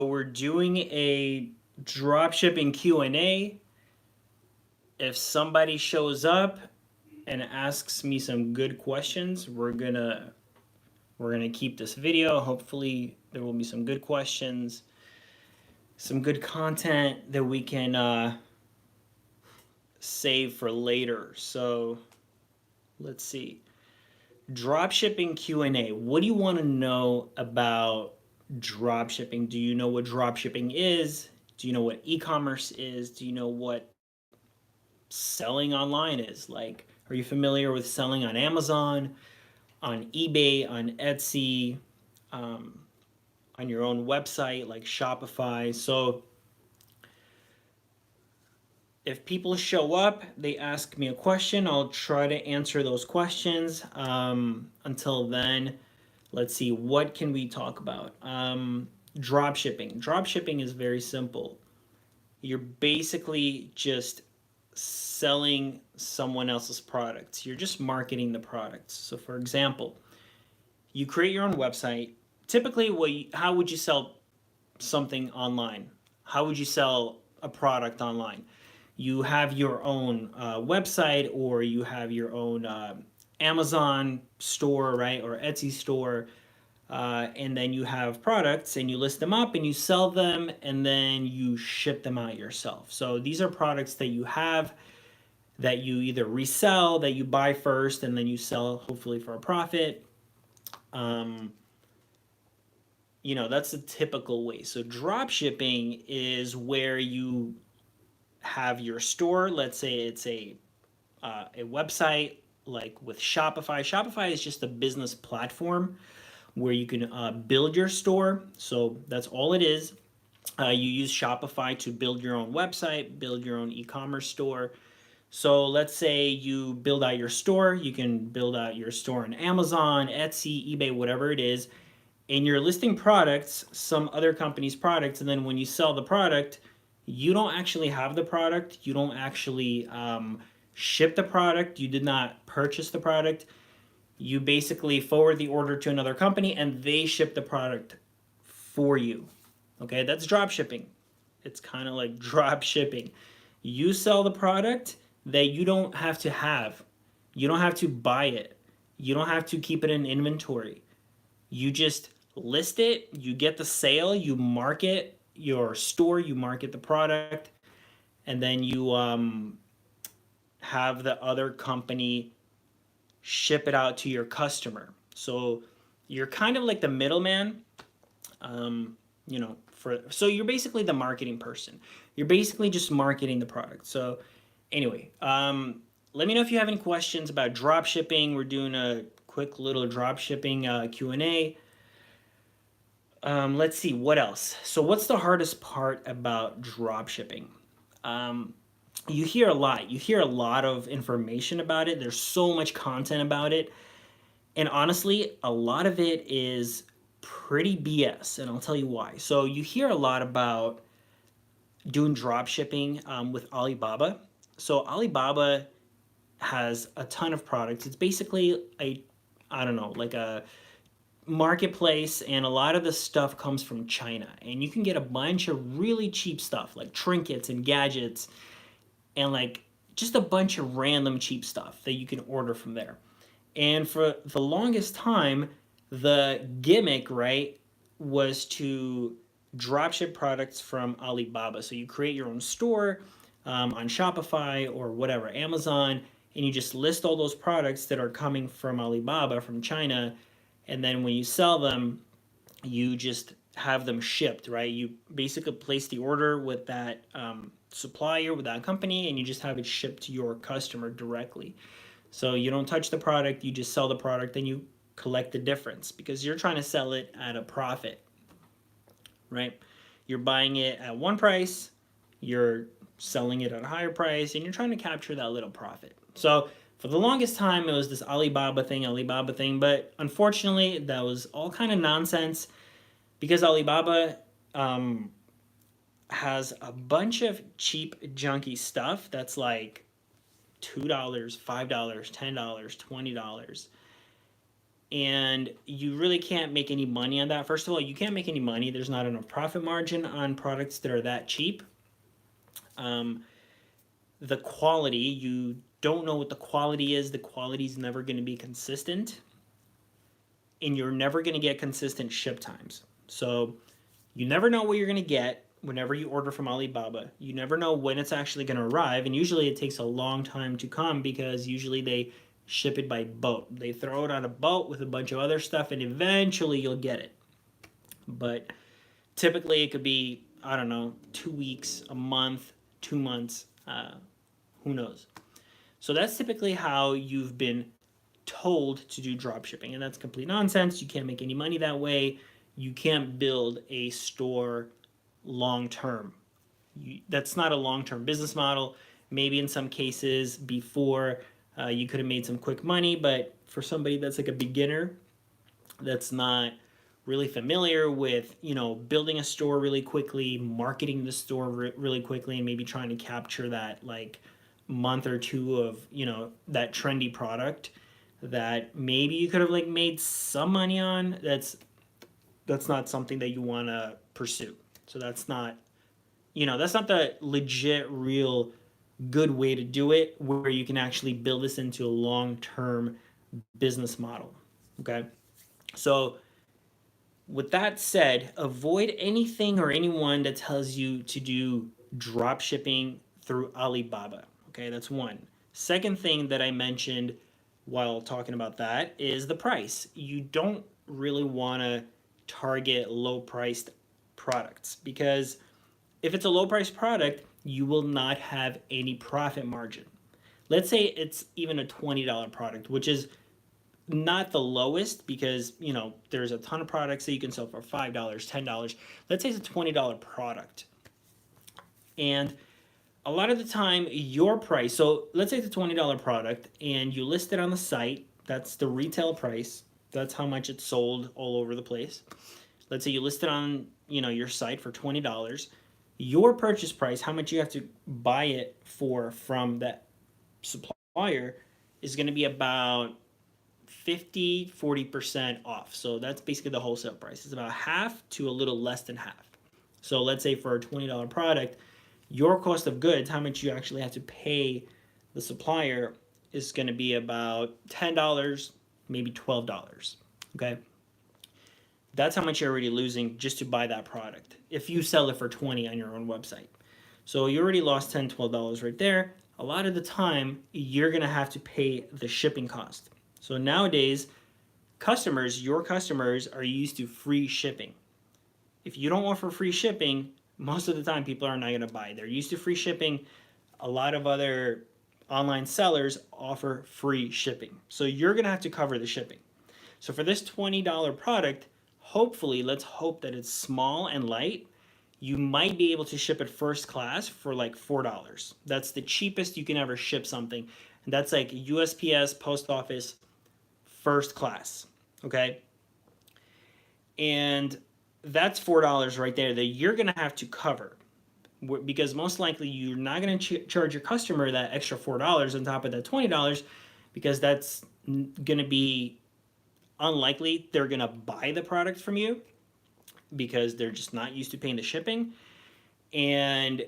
We're doing a dropshipping Q&A. If somebody shows up and asks me some good questions, we're gonna keep this video. Hopefully there will be some good questions, some good content that we can save for later. So let's see. Dropshipping Q&A. What do you want to know about dropshipping? Do you know what dropshipping is? Do you know what e-commerce is? Do you know what selling online is? Like, are you familiar with selling on Amazon, on eBay, on Etsy, um, on your own website like Shopify? So if people show up, they ask me a question, I'll try to answer those questions. Until then, let's see, what can we talk about? Dropshipping. Dropshipping is very simple. You're basically just selling someone else's products. You're just marketing the products. So, for example, you create your own website. Typically, how would you sell something online? How would you sell a product online? You have your own website, or you have your own Amazon store, right, or Etsy store, and then you have products and you list them up and you sell them and then you ship them out yourself. So these are products that you have that you either resell, that you buy first and then you sell hopefully for a profit. Um, that's a typical way. So drop shipping is where you have your store. Let's say it's a website like with Shopify. Shopify is just a business platform where you can build your store. So that's all it is. You use Shopify to build your own website, build your own e-commerce store. So let's say you build out your store. You can build out your store on Amazon, Etsy, eBay, whatever it is. And you're listing products, some other company's products. And then when you sell the product, you don't actually have the product. You don't actually ship the product. You did not purchase the product. You basically forward the order to another company and they ship the product for you. Okay, that's drop shipping. It's kind of like drop shipping. You sell the product that you don't have to have. You don't have to buy it. You don't have to keep it in inventory. You just list it, you get the sale, you market your store, you market the product, and then you have the other company ship it out to your customer. So you're kind of like the middleman, so you're basically the marketing person. You're basically just marketing the product. So anyway, let me know if you have any questions about drop shipping. We're doing a quick little drop shipping Q&A. Let's see, what else? So what's the hardest part about drop shipping? You hear a lot. You hear a lot of information about it. There's so much content about it. And honestly, a lot of it is pretty BS, and I'll tell you why. So you hear a lot about doing drop shipping with Alibaba. So Alibaba has a ton of products. It's basically I don't know, like a marketplace, and a lot of the stuff comes from China. And you can get a bunch of really cheap stuff like trinkets and gadgets and like just a bunch of random cheap stuff that you can order from there. And for the longest time, the gimmick, right, was to dropship products from Alibaba. So you create your own store on Shopify or whatever, Amazon, and you just list all those products that are coming from Alibaba, from China. And then when you sell them, you just have them shipped, right? You basically place the order with that supplier, with that company, and you just have it shipped to your customer directly. So you don't touch the product, you just sell the product, and you collect the difference because you're trying to sell it at a profit, right? You're buying it at one price, you're selling it at a higher price, and you're trying to capture that little profit. So for the longest time, it was this Alibaba thing, but unfortunately, that was all kind of nonsense because Alibaba has a bunch of cheap, junky stuff that's like $2, $5, $10, $20. and you really can't make any money on that. First of all, you can't make any money. There's not enough profit margin on products that are that cheap. Um, the quality, you don't know what the quality is. The quality is never going to be consistent, and you're never going to get consistent ship times. So you never know what you're going to get whenever you order from Alibaba. You never know when it's actually going to arrive, and usually it takes a long time to come because usually they ship it by boat. They throw it on a boat with a bunch of other stuff, and eventually you'll get it. But typically it could be, I don't know, 2 weeks, a month, 2 months, who knows. So that's typically how you've been told to do drop shipping, and that's complete nonsense. You can't make any money that way. You can't build a store long term. That's not a long term business model. Maybe in some cases before you could have made some quick money, but for somebody that's like a beginner that's not really familiar with building a store really quickly, marketing the store really quickly, and maybe trying to capture that like month or two of that trendy product that maybe you could have like made some money on, that's not something that you want to pursue. So that's not the legit real good way to do it where you can actually build this into a long-term business model. Okay, so with that said, avoid anything or anyone that tells you to do drop shipping through Alibaba. Okay, that's one. Second thing that I mentioned while talking about that is the price. You don't really want to target low priced products because if it's a low priced product, you will not have any profit margin. Let's say it's even a $20 product, which is not the lowest because there's a ton of products that you can sell for $5, $10. Let's say it's a $20 product, and a lot of the time your price, so let's say it's a $20 product and you list it on the site. That's the retail price. That's how much it's sold all over the place. Let's say you list it on your site for $20. Your purchase price, how much you have to buy it for from that supplier, is going to be about 40% off. So that's basically the wholesale price. It's about half to a little less than half. So let's say for a $20 product, your cost of goods, how much you actually have to pay the supplier, is going to be about $10, maybe $12. Okay, that's how much you're already losing just to buy that product if you sell it for 20 on your own website. So you already lost $10, $12 right there. A lot of the time you're going to have to pay the shipping cost. So nowadays your customers are used to free shipping. If you don't offer free shipping, most of the time people are not going to buy. They're used to free shipping. A lot of other online sellers offer free shipping, so you're going to have to cover the shipping. So for this $20 product, hopefully, let's hope that it's small and light, you might be able to ship it first class for like $4. That's the cheapest you can ever ship something, and that's like USPS, post office, first class. Okay, and that's $4 right there that you're going to have to cover, because most likely you're not going to charge your customer that extra $4 on top of that $20, because that's going to be unlikely they're going to buy the product from you because they're just not used to paying the shipping. And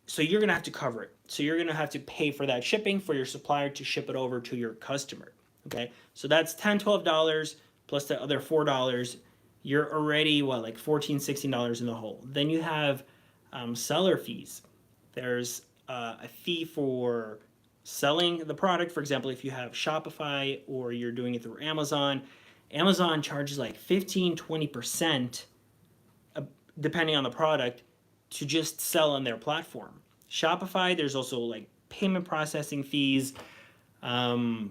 so you're going to have to cover it. So you're going to have to pay for that shipping for your supplier to ship it over to your customer. Okay, so that's $10, $12 plus the other $4. You're already like $14, $16 in the hole. Then you have seller fees. There's a fee for selling the product. For example, if you have Shopify or you're doing it through Amazon, Amazon charges like 15-20%, depending on the product, to just sell on their platform. Shopify, there's also like payment processing fees, all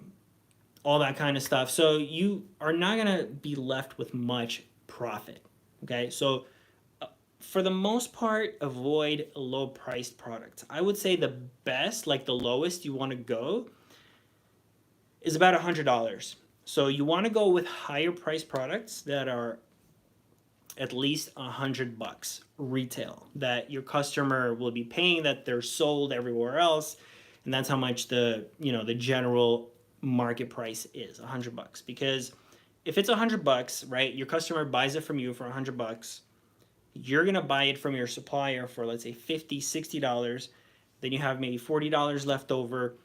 that kind of stuff. So you are not going to be left with much profit. Okay, so for the most part, avoid low priced products. I would say the best, like the lowest you want to go, is about $100. So you want to go with higher priced products that are at least $100 retail, that your customer will be paying, that they're sold everywhere else, and that's how much the general market price is, $100. Because if it's $100, right? Your customer buys it from you for $100. You're gonna buy it from your supplier for, let's say, $50, $60. Then you have maybe $40 left over.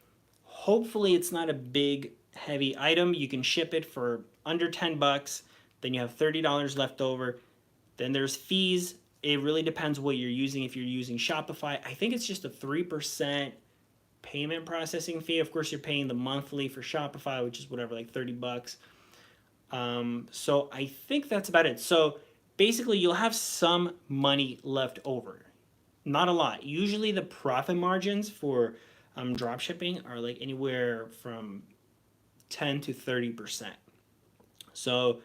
Hopefully it's not a big heavy item. You can ship it for under $10. Then you have $30 left over. Then there's fees. It really depends what you're using. If you're using Shopify, I think it's just a 3% payment processing fee. Of course, you're paying the monthly for Shopify, which is whatever, like $30. So I think that's about it. So basically, you'll have some money left over. Not a lot. Usually, the profit margins for drop shipping are like anywhere from 10 to 30%. So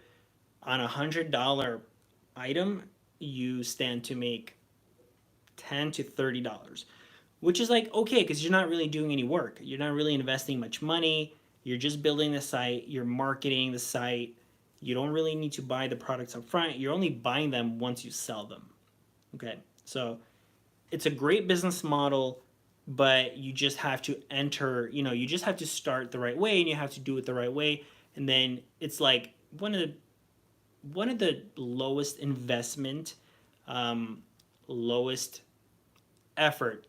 on $100 item, you stand to make $10 to $30, which is like okay because you're not really doing any work. You're not really investing much money. You're just building the site. You're marketing the site. You don't really need to buy the products up front. You're only buying them once you sell them. Okay, so it's a great business model, but you just have to enter. You just have to start the right way, and you have to do it the right way. And then it's like one of the lowest investment, lowest effort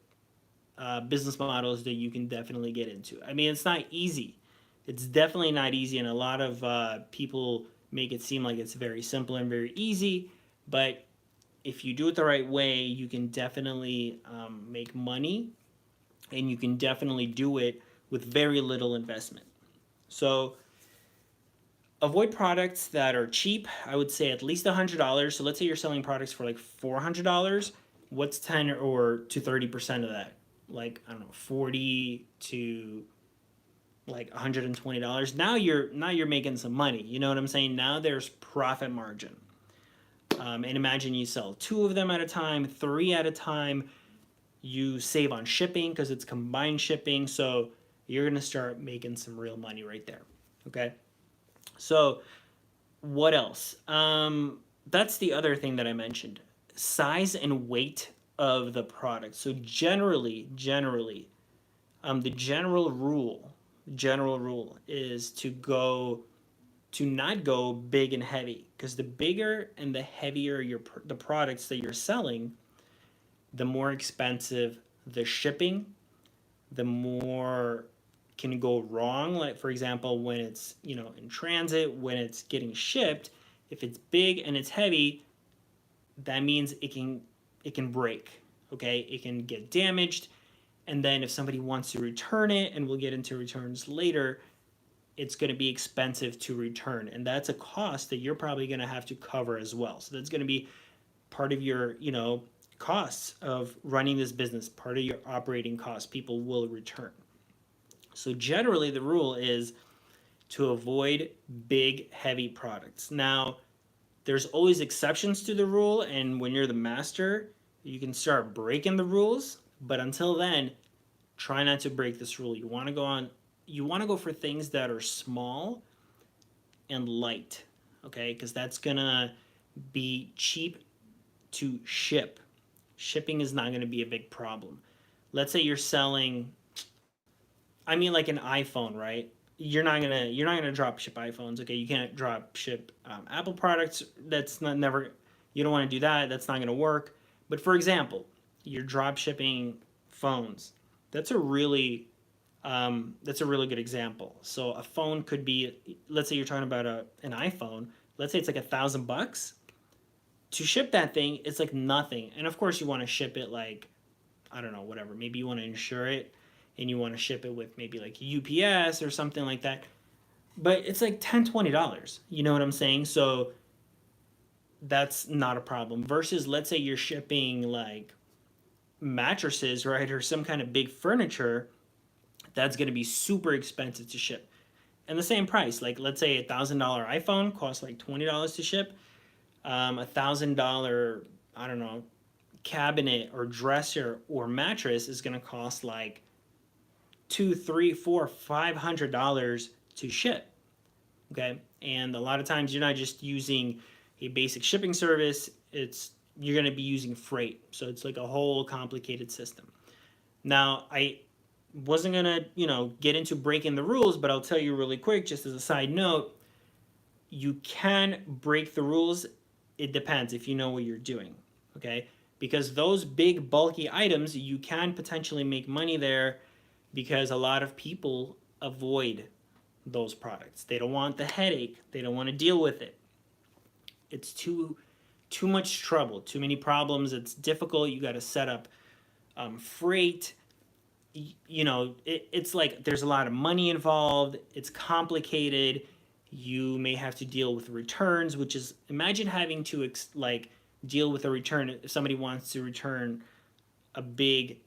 business models that you can definitely get into. I mean, it's not easy. It's definitely not easy, and a lot of people make it seem like it's very simple and very easy. But if you do it the right way, you can definitely make money, and you can definitely do it with very little investment. So avoid products that are cheap. I would say at least $100. So let's say you're selling products for like $400. What's 10 or to 30% of that? Like, I don't know, 40 to like $120. Now you're making some money. You know what I'm saying? Now there's profit margin. And imagine you sell two of them at a time, three at a time. You save on shipping because it's combined shipping. So you're gonna start making some real money right there. Okay. So what else? That's the other thing that I mentioned. Size and weight of the product. So generally, the general rule is to not go big and heavy, because the bigger and the heavier the products that you're selling, the more expensive the shipping, the more can go wrong. Like for example, when it's in transit, when it's getting shipped, if it's big and it's heavy, that means it can break. Okay, it can get damaged, and then if somebody wants to return it, and we'll get into returns later, it's going to be expensive to return, and that's a cost that you're probably going to have to cover as well. So that's going to be part of your costs of running this business, part of your operating costs. People will return. So generally the rule is to avoid big heavy products. Now there's always exceptions to the rule, and when you're the master you can start breaking the rules, but until then try not to break this rule. You want to go for things that are small and light, okay? Because that's gonna be cheap to ship. Shipping is not gonna be a big problem. Let's say you're selling, I mean, like an iPhone, right? You're not gonna drop ship iPhones, okay? You can't drop ship Apple products. That's not never. You don't want to do that. That's not gonna work. But for example, you're drop shipping phones. That's a really good example. So a phone could be, let's say you're talking about an iPhone. Let's say it's like $1,000 to ship that thing. It's like nothing. And of course you want to ship it like, I don't know, whatever. Maybe you want to insure it, and you want to ship it with maybe like UPS or something like that. But it's like $10, $20. You know what I'm saying? So that's not a problem. Versus, let's say you're shipping like mattresses, right, or some kind of big furniture. That's going to be super expensive to ship. And the same price, like let's say $1,000 iPhone costs like $20 to ship. $1,000, I don't know, cabinet or dresser or mattress is going to cost like $200, $300, $400, $500 to ship. Okay, and a lot of times you're not just using a basic shipping service. You're going to be using freight, so it's like a whole complicated system. Now, I wasn't gonna get into breaking the rules, but I'll tell you really quick, just as a side note. You can break the rules. It depends if you know what you're doing. Okay, because those big bulky items, you can potentially make money there, because a lot of people avoid those products. They don't want the headache. They don't want to deal with it. It's too much trouble, too many problems. It's difficult. You got to set up freight. It's like there's a lot of money involved. It's complicated. You may have to deal with returns, which is, imagine having to like deal with a return if somebody wants to return a big,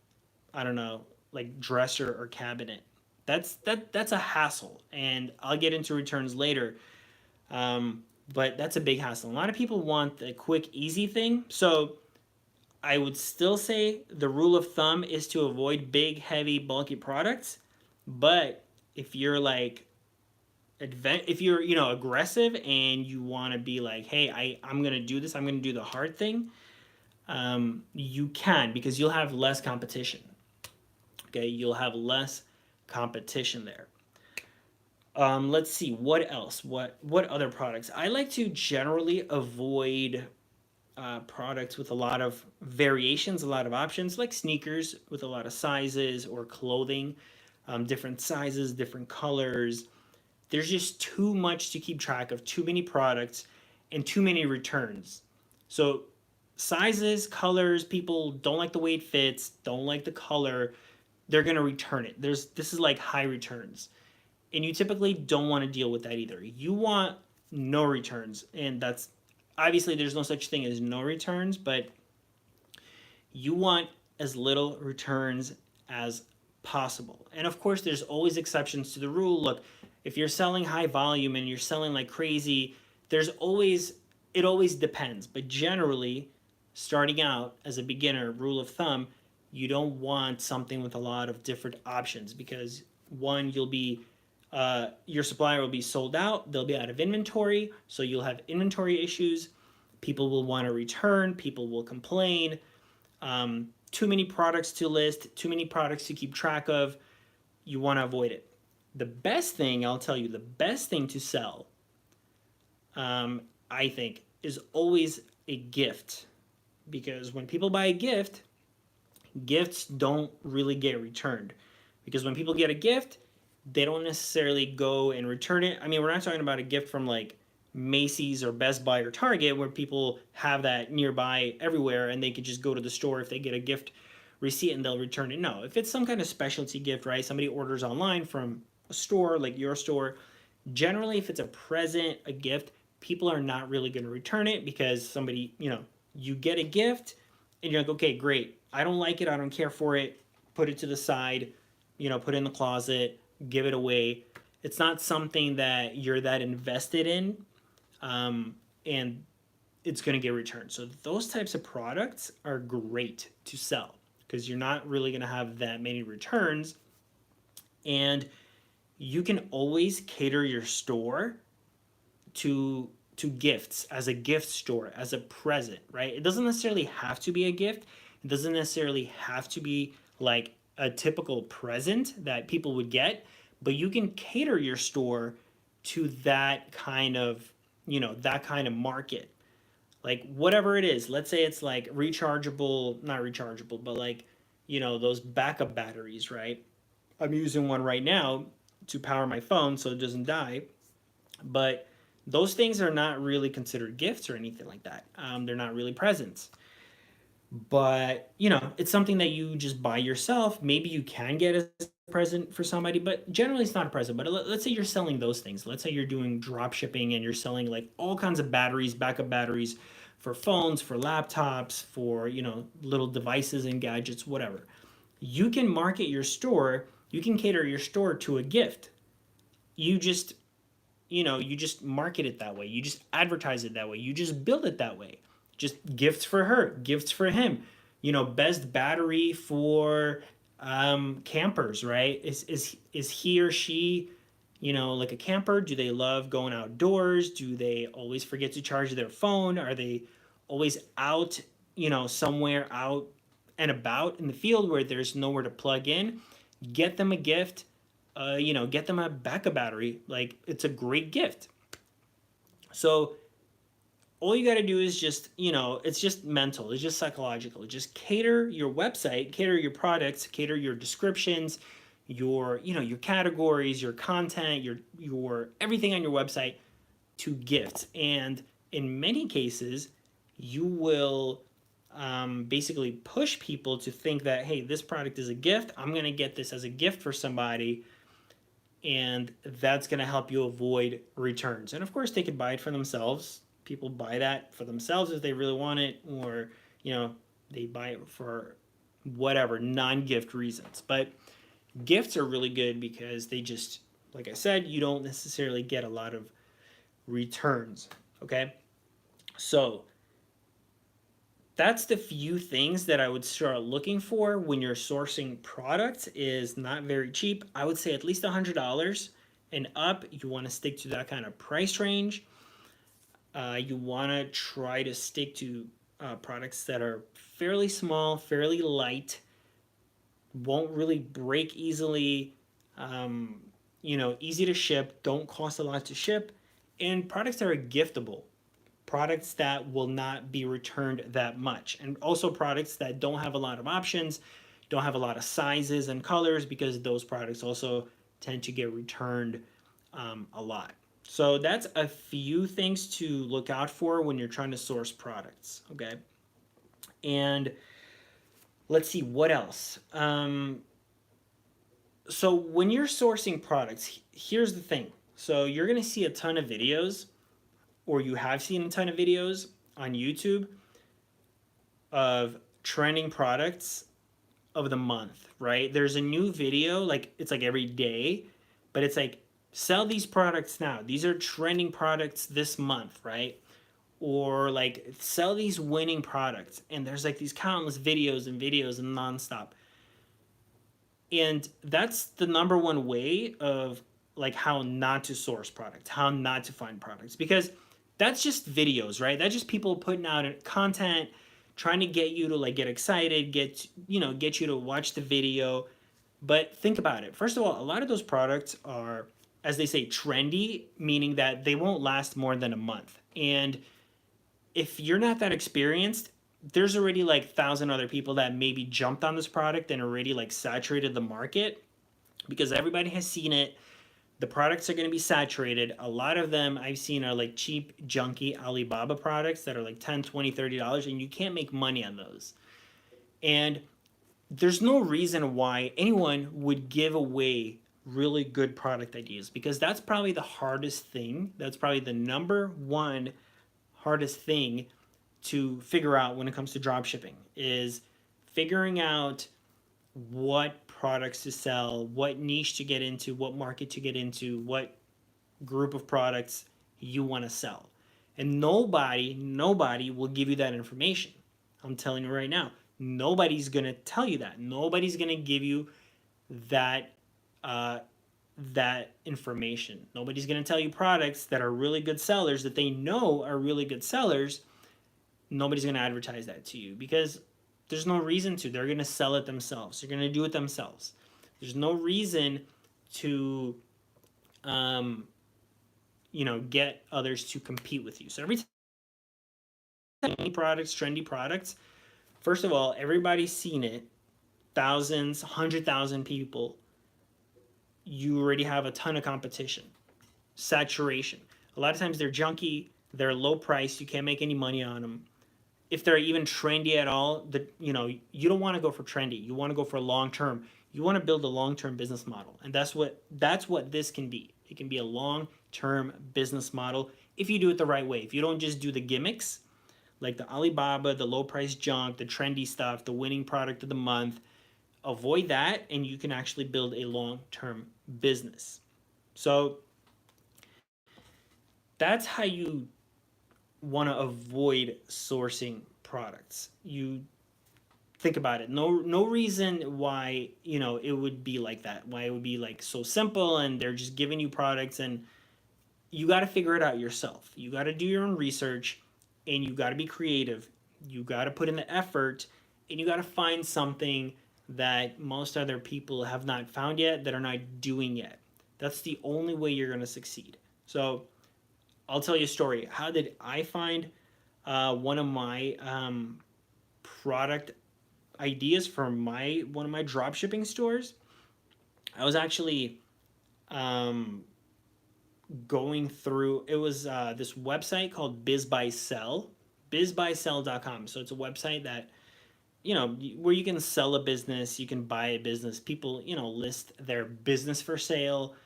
I don't know, like dresser or cabinet. That's a hassle, and I'll get into returns later. But that's a big hassle. A lot of people want the quick, easy thing. So I would still say the rule of thumb is to avoid big, heavy, bulky products. But if you're like if you're aggressive and you want to be like, hey, I'm gonna do this, I'm gonna do the hard thing, you can, because you'll have less competition. Okay, you'll have less competition there. Let's see, what else? What other products? I like to generally avoid products with a lot of variations, a lot of options, like sneakers with a lot of sizes, or clothing, different sizes, different colors. There's just too much to keep track of, too many products, and too many returns. So sizes, colors, people don't like the way it fits, don't like the color, they're going to return it. This is like high returns. And you typically don't want to deal with that either. You want no returns, and that's obviously there's no such thing as no returns, but you want as little returns as possible. And of course, there's always exceptions to the rule. Look, if you're selling high volume and you're selling like crazy, it always depends. But generally, starting out as a beginner, rule of thumb, you don't want something with a lot of different options, because one, your supplier will be sold out, they'll be out of inventory, so you'll have inventory issues. People will want to return, people will complain. Too many products to list, too many products to keep track of. You want to avoid it. The best thing, I'll tell you, the best thing to sell, I think, is always a gift. Because when people buy a gift, gifts don't really get returned. Because when people get a gift, they don't necessarily go and return it. I mean, we're not talking about a gift from like Macy's or Best Buy or Target, where people have that nearby everywhere and they could just go to the store if they get a gift receipt and they'll return it. No, if it's some kind of specialty gift, right? Somebody orders online from a store like your store. Generally, if it's a present, a gift, people are not really going to return it, because somebody, you get a gift and you're like, okay, great. I don't like it. I don't care for it. Put it to the side, put it in the closet, give it away. It's not something that you're that invested in, and it's going to get returned. So those types of products are great to sell, because you're not really going to have that many returns, and you can always cater your store to gifts, as a gift store, as a present, right? It doesn't necessarily have to be a gift. It doesn't necessarily have to be like a typical present that people would get, but you can cater your store to that kind of, that kind of market. Like whatever it is, let's say it's like rechargeable, not rechargeable, but like, those backup batteries, right? I'm using one right now to power my phone so it doesn't die. But those things are not really considered gifts or anything like that. They're not really presents. But, it's something that you just buy yourself. Maybe you can get as a present for somebody, but generally it's not a present. But let's say you're selling those things. Let's say you're doing drop shipping and you're selling like all kinds of batteries, backup batteries for phones, for laptops, for, little devices and gadgets, whatever. You can market your store, you can cater your store to a gift. You just you just market it that way. You just advertise it that way. You just build it that way. Just gifts for her, gifts for him. Best battery for campers, right? Is he or she, like a camper? Do they love going outdoors? Do they always forget to charge their phone? Are they always out, somewhere out and about in the field where there's nowhere to plug in? Get them a gift. Get them a backup battery. Like, it's a great gift. So all you got to do is just, it's just mental, it's just psychological. Just cater your website, cater your products, cater your descriptions, your categories, your content, your everything on your website to gifts. And in many cases, you will basically push people to think that, hey, this product is a gift. I'm going to get this as a gift for somebody. And that's going to help you avoid returns. And of course, they could buy it for themselves. People buy that for themselves if they really want it, or, you know, they buy it for whatever non gift reasons. But gifts are really good because they just, like I said, you don't necessarily get a lot of returns. Okay. So that's the few things that I would start looking for when you're sourcing products. Is not very cheap. I would say at least $100 and up. You want to stick to that kind of price range. You want to try to stick to products that are fairly small, fairly light, won't really break easily, easy to ship, don't cost a lot to ship, and products that are giftable, products that will not be returned that much, and also products that don't have a lot of options, don't have a lot of sizes and colors, because those products also tend to get returned a lot. So that's a few things to look out for when you're trying to source products. Okay. And let's see what else. So when you're sourcing products, here's the thing. So you're going to see a ton of videos, or you have seen a ton of videos on YouTube of trending products of the month, right? There's a new video, like it's like every day, but it's like, sell these products now. These are trending products this month, right? Or like, sell these winning products. And there's like these countless videos and videos and nonstop. And that's the number one way of like how not to source products, how not to find products, because that's just videos, right? That's just people putting out content, trying to get you to like get excited, get you to watch the video. But think about it. First of all, a lot of those products are, as they say, trendy, meaning that they won't last more than a month. And if you're not that experienced, there's already like 1,000 other people that maybe jumped on this product and already like saturated the market, because everybody has seen it. The products are going to be saturated. A lot of them I've seen are like cheap, junky Alibaba products that are like 10, 20, $30, and you can't make money on those. And there's no reason why anyone would give away really good product ideas, because that's probably the hardest thing. That's probably the number one hardest thing to figure out when it comes to drop shipping, is figuring out what products to sell, what niche to get into, what market to get into, what group of products you want to sell. And nobody will give you that information. I'm telling you right now, nobody's going to tell you that. Nobody's going to give you that uh, that information. Nobody's going to tell you products that are really good sellers, that they know are really good sellers. Nobody's going to advertise that to you, because there's no reason to. They're going to sell it themselves. They're going to do it themselves. There's no reason to, um, get others to compete with you. So every time products, trendy products, first of all, everybody's seen it. Thousands, 100,000 people. You already have a ton of competition. Saturation. A lot of times they're junky. They're low price. You can't make any money on them. If they're even trendy at all, you don't want to go for trendy. You want to go for long term. You want to build a long term business model, and that's what this can be. It can be a long term business model if you do it the right way. If you don't just do the gimmicks like the Alibaba, the low price junk, the trendy stuff, the winning product of the month. Avoid that, and you can actually build a long term business. So that's how you want to avoid sourcing products. You think about it. No reason why, it would be like that. Why it would be like so simple and they're just giving you products, and you got to figure it out yourself. You got to do your own research, and you got to be creative. You got to put in the effort, and you got to find something that most other people have not found yet, that are not doing yet. That's the only way you're going to succeed. So I'll tell you a story. How did I find one of my product ideas for my one of my drop shipping stores? I was actually um, going through. It was this website called bizbuysell.com. So it's a website that, where you can sell a business, you can buy a business. People, list their business for sale,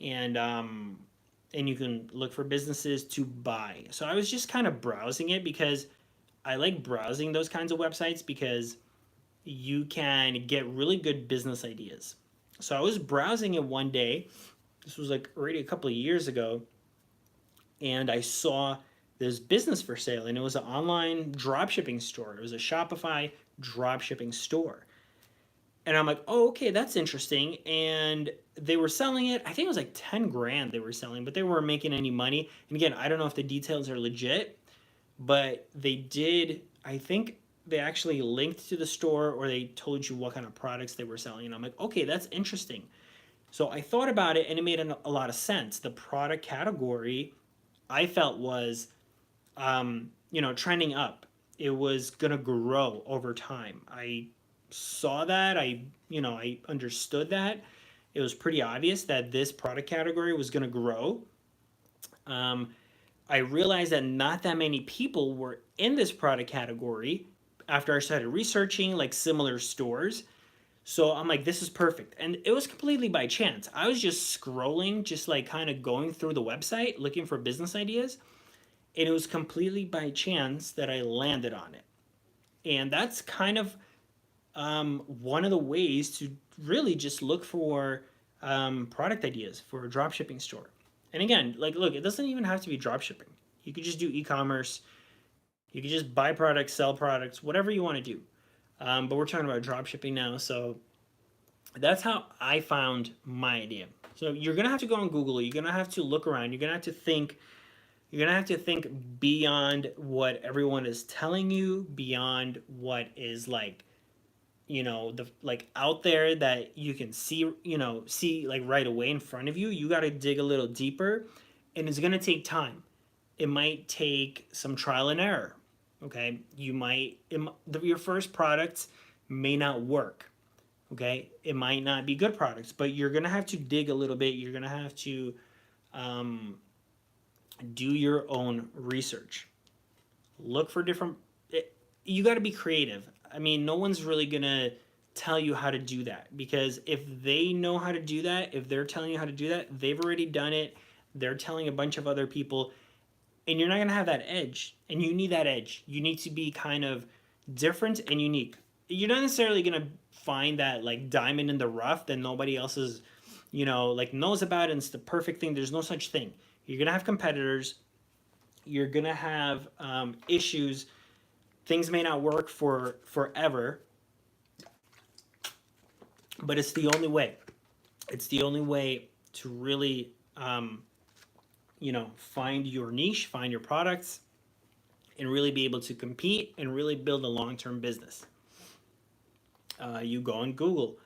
and you can look for businesses to buy. So I was just kind of browsing it because I like browsing those kinds of websites because you can get really good business ideas. So I was browsing it one day. This was like already a couple of years ago, and I saw this business for sale, and it was an online drop shipping store. It was a Shopify drop shipping store. And I'm like, oh, okay, that's interesting. And they were selling it. I think it was like 10 grand they were selling, but they weren't making any money. And again, I don't know if the details are legit, but they did, I think they actually linked to the store, or they told you what kind of products they were selling. And I'm like, okay, that's interesting. So I thought about it, and it made a lot of sense. The product category I felt was, trending up. It was gonna grow over time. I saw that. I understood that. It was pretty obvious that this product category was gonna grow. Um, I realized that not that many people were in this product category after I started researching like similar stores. So I'm like, this is perfect. And it was completely by chance. I was just scrolling, just like kind of going through the website looking for business ideas. And it was completely by chance that I landed on it. And that's kind of one of the ways to really just look for product ideas for a dropshipping store. And again, like, look, it doesn't even have to be dropshipping. You could just do e-commerce. You could just buy products, sell products, whatever you want to do. But we're talking about dropshipping now, so that's how I found my idea. So you're gonna have to go on Google. You're gonna have to look around. You're gonna have to think. You're gonna have to think beyond what everyone is telling you, beyond what is like, the like out there that you can see like right away in front of you. You got to dig a little deeper, and it's going to take time. It might take some trial and error. Okay, your first products may not work. Okay, it might not be good products, but you're going to have to dig a little bit. You're going to have to um, do your own research. Look for different you got to be creative. I mean, no one's really going to tell you how to do that, because if they know how to do that, if they're telling you how to do that, they've already done it. They're telling a bunch of other people, and you're not going to have that edge. And you need that edge. You need to be kind of different and unique. You're not necessarily going to find that like diamond in the rough that nobody else is, like knows about, and it's the perfect thing. There's no such thing. You're going to have competitors. You're going to have issues. Things may not work for forever, but it's the only way. It's the only way to really, find your niche, find your products, and really be able to compete and really build a long-term business. You go on Google,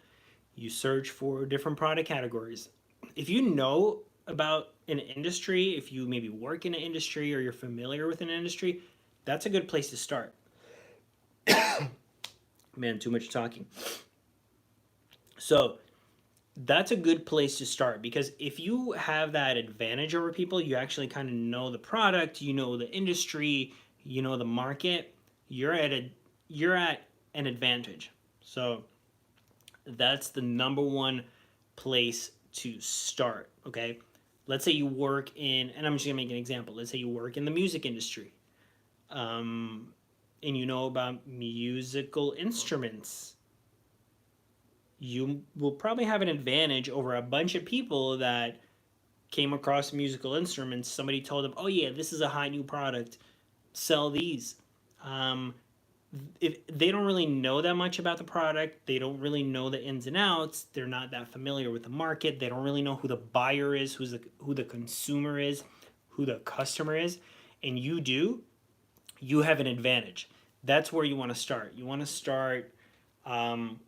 you search for different product categories. If you know about an industry, if you maybe work in an industry or you're familiar with an industry, that's a good place to start. Man, too much talking. So that's a good place to start, because if you have that advantage over people, you actually kind of know the product, you know the industry, you know the market, you're at an advantage. So that's the number one place to start. Okay, let's say you work in, and I'm just gonna make an example. Let's say you work in the music industry. And you know about musical instruments, you will probably have an advantage over a bunch of people that came across musical instruments. Somebody told them, oh yeah, this is a hot new product, sell these. If they don't really know that much about the product, they don't really know the ins and outs, they're not that familiar with the market, they don't really know who the buyer is, who the consumer is, who the customer is, and you do, you have an advantage. That's where you want to start. You want to start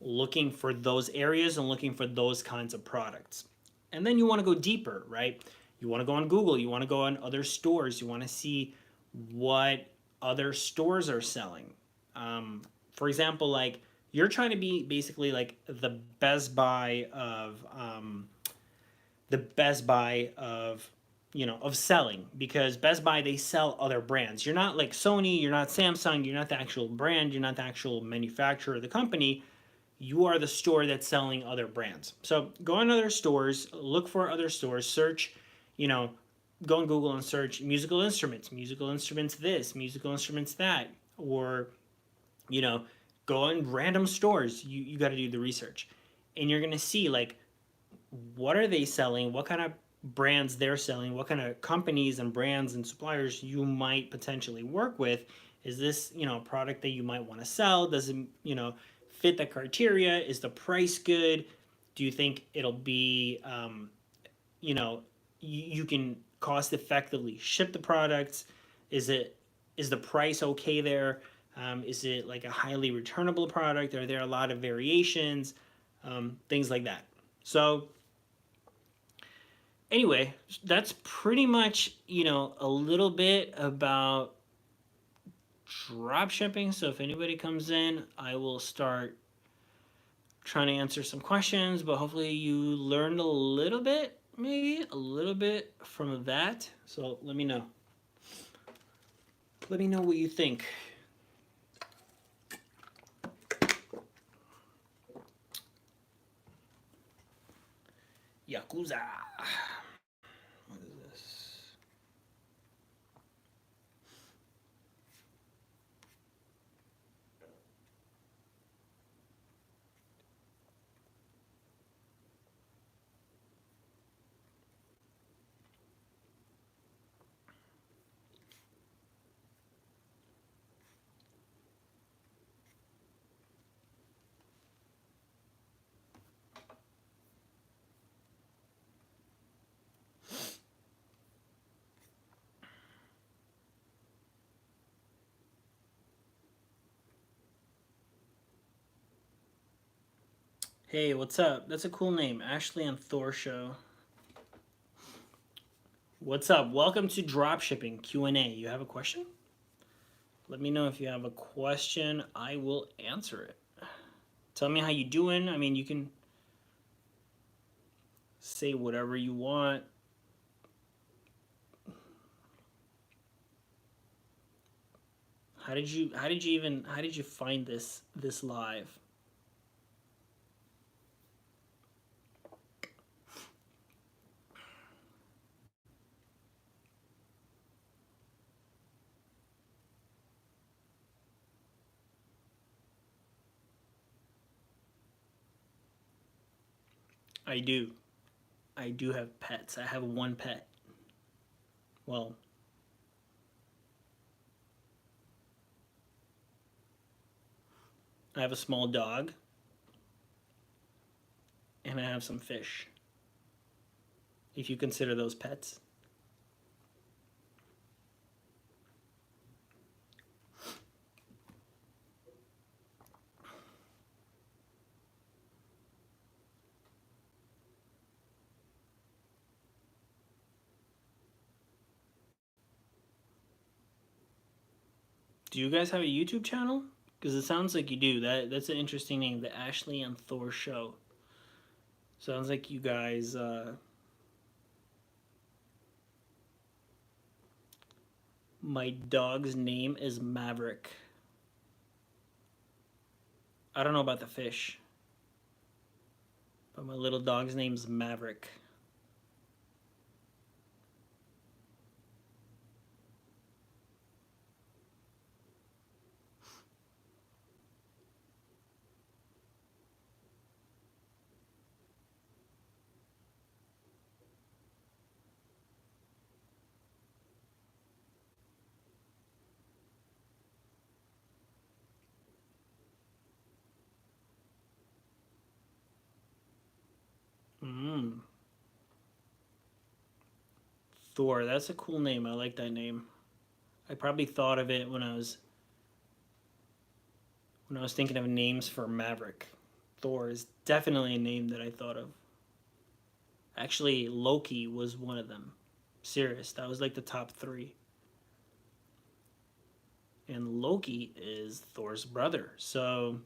looking for those areas and looking for those kinds of products. And then you want to go deeper, right? You want to go on Google, you want to go on other stores, you want to see what other stores are selling. For example, like you're trying to be basically like the Best Buy of of selling, because Best Buy, they sell other brands. You're not like Sony, you're not Samsung, you're not the actual brand, you're not the actual manufacturer of the company. You are the store that's selling other brands. So go on other stores, look for other stores, search, you know, go on Google and search musical instruments this, musical instruments that, or you know, go on random stores. You got to do the research, and you're gonna see like what are they selling, what kind of brands they're selling, what kind of companies and brands and suppliers you might potentially work with. Is this, a product that you might want to sell? Does it, fit the criteria? Is the price good? Do you think it'll be, you know, you can cost effectively ship the products? Is it, is the price okay there? Is it like a highly returnable product? Are there a lot of variations? Things like that. So anyway, that's pretty much, a little bit about drop shipping. So if anybody comes in, I will start trying to answer some questions, but hopefully you learned a little bit, maybe a little bit from that. So let me know. Let me know what you think. Yakuza. What is this? Hey, what's up? That's a cool name. Ashley and Thor Show. What's up? Welcome to Dropshipping Q&A. You have a question? Let me know if you have a question. I will answer it. Tell me how you doing. I mean, you can say whatever you want. How did you find this live? I do. I do have pets. I have one pet. Well, I have a small dog and I have some fish. If you consider those pets. Do you guys have a YouTube channel? Because it sounds like you do. That's an interesting name, the Ashley and Thor Show. Sounds like you guys. My dog's name is Maverick. I don't know about the fish, but my little dog's name's Maverick. Mm. Thor, that's a cool name. I like that name. I probably thought of it when I was thinking of names for Maverick. Thor is definitely a name that I thought of. Actually, Loki was one of them. Serious. That was like the top three. And Loki is Thor's brother. So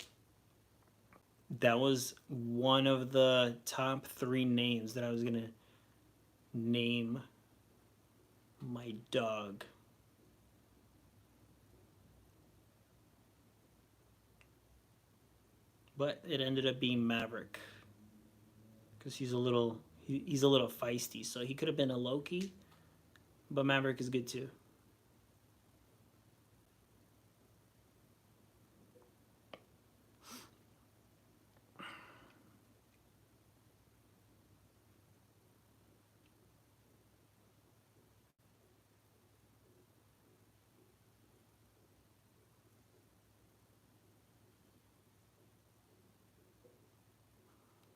that was one of the top three names that I was gonna name my dog. But it ended up being Maverick because he's a little feisty. So he could have been a Loki, but Maverick is good too.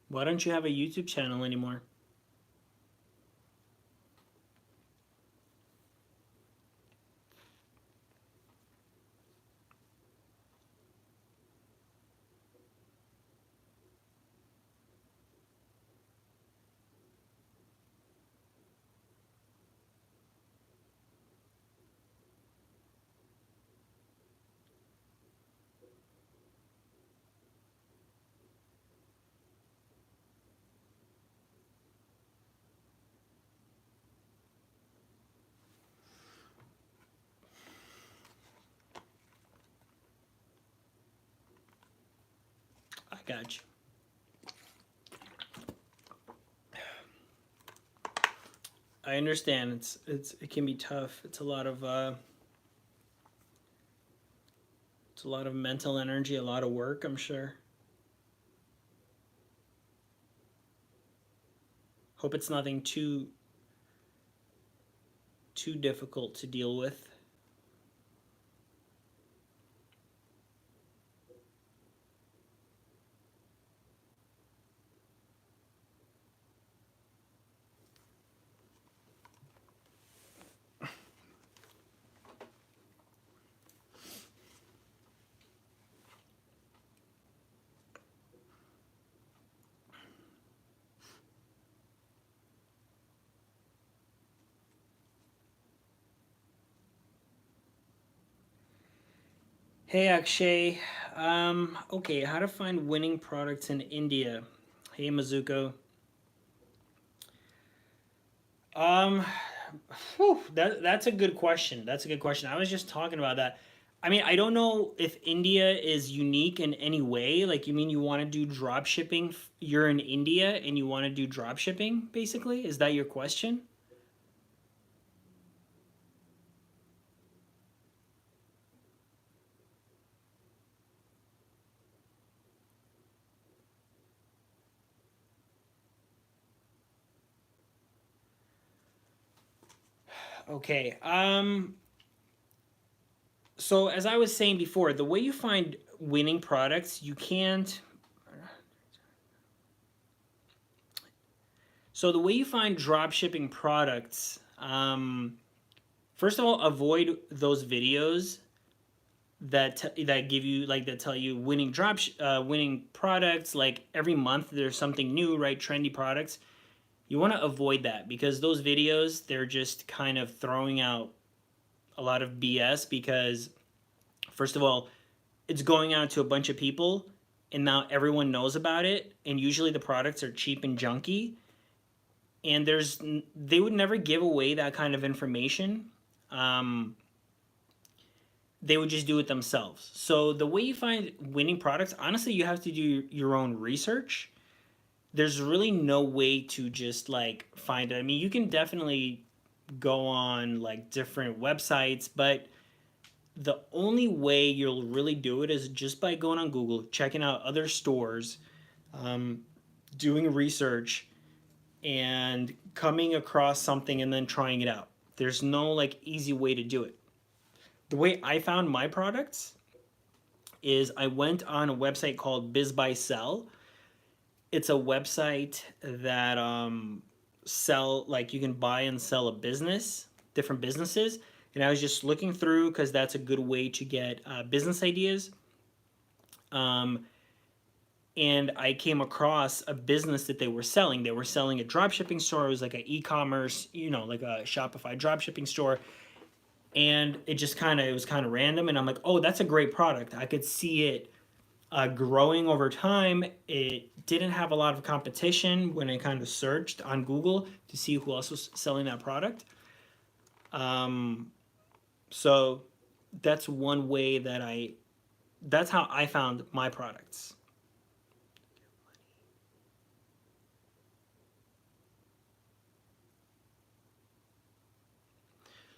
Why don't you have a YouTube channel anymore? I got you. I understand. It can be tough. It's a lot of mental energy, a lot of work, I'm sure. Hope it's nothing too difficult to deal with. Hey Akshay, okay, how to find winning products in India? Hey Mizuko. Um, that's a good question. That's a good question. I was just talking about that. I mean, I don't know if India is unique in any way. Like, you mean you want to do drop shipping? You're in India and you want to do drop shipping, basically? Is that your question? Okay. So as I was saying before, the way you find winning products, you can't. So the way you find drop shipping products, first of all, avoid those videos that give you like that tell you winning products. Like every month there's something new, right? Trendy products. You want to avoid that because those videos, they're just kind of throwing out a lot of BS because first of all, it's going out to a bunch of people and now everyone knows about it, and usually the products are cheap and junky, and they would never give away that kind of information. um, they would just do it themselves. So the way you find winning products, honestly, you have to do your own research. There's really no way to just like find it. I mean, you can definitely go on like different websites, but the only way you'll really do it is just by going on Google, checking out other stores, um, doing research, and coming across something and then trying it out. There's no like easy way to do it. The way I found my products is I went on a website called Biz by Sell. It's a website that sell like you can buy and sell a business, different businesses. And I was just looking through because that's a good way to get business ideas. Um, and I came across a business that they were selling. They were selling a drop shipping store. It was like an e-commerce, like a Shopify drop shipping store. And it was kind of random. And I'm like, oh, that's a great product. I could see it growing over time. It didn't have a lot of competition when I kind of searched on Google to see who else was selling that product. Um, so that's one way that's how I found my products.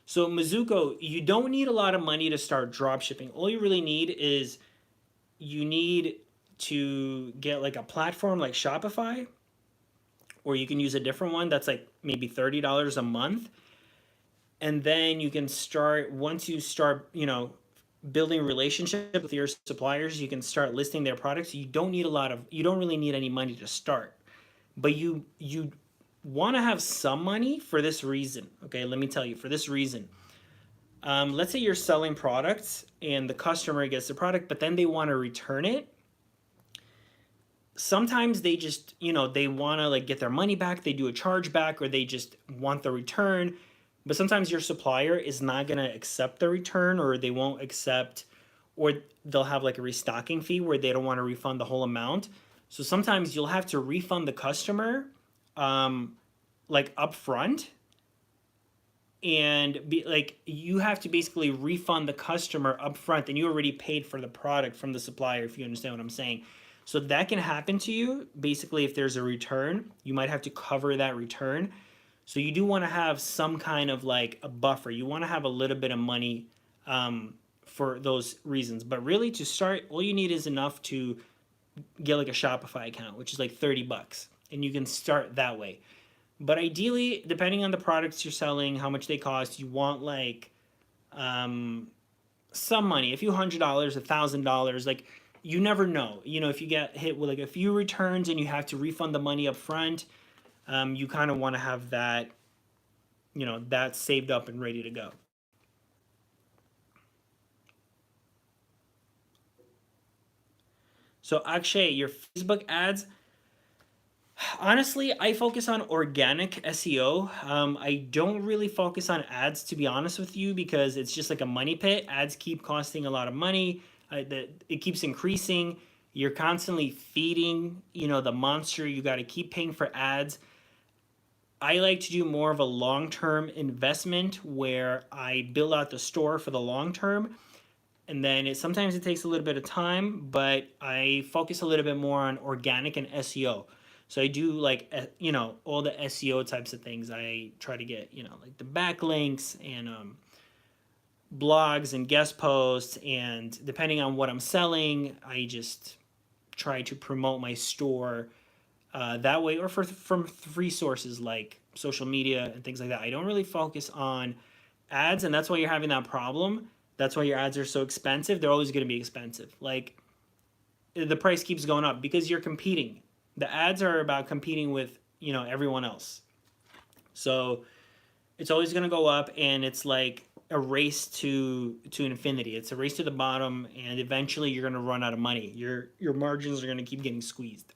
So Mizuko, you don't need a lot of money to start drop shipping. All you really need is you need to get like a platform like Shopify, or you can use a different one that's like maybe $30 a month. And then you can start, once you start, building relationship with your suppliers, you can start listing their products. You don't really need any money to start. But you want to have some money for this reason. Okay, let me tell you, for this reason. Let's say you're selling products and the customer gets the product, but then they want to return it. Sometimes they just, they want to like get their money back, they do a chargeback, or they just want the return. But sometimes your supplier is not going to accept the return, or they won't accept, or they'll have like a restocking fee where they don't want to refund the whole amount. So sometimes you'll have to refund the customer like upfront, and be like, you have to basically refund the customer upfront, and you already paid for the product from the supplier, if you understand what I'm saying. So that can happen to you. Basically, if there's a return, you might have to cover that return. So you do want to have some kind of like a buffer. You want to have a little bit of money for those reasons. But really, to start, all you need is enough to get like a Shopify account, which is like $30, and you can start that way. But ideally, depending on the products you're selling, how much they cost, you want like some money, a few $100s, $1,000. Like, you never know. If you get hit with like a few returns and you have to refund the money up front, you kind of want to have that, that saved up and ready to go. So Akshay, your Facebook ads, honestly, I focus on organic SEO. I don't really focus on ads, to be honest with you, because it's just like a money pit. Ads keep costing a lot of money. It keeps increasing. You're constantly feeding, the monster. You got to keep paying for ads. I like to do more of a long-term investment where I build out the store for the long term, and then sometimes it takes a little bit of time, but I focus a little bit more on organic and SEO. So I do like all the SEO types of things. I try to get like the backlinks and blogs and guest posts, and depending on what I'm selling, I just try to promote my store that way, or from free sources like social media and things like that. I don't really focus on ads, and that's why you're having that problem. That's why your ads are so expensive. They're always going to be expensive. Like, the price keeps going up because you're competing. The ads are about competing with everyone else. So it's always going to go up, and it's like a race to infinity. It's a race to the bottom, and eventually you're going to run out of money. Your margins are going to keep getting squeezed.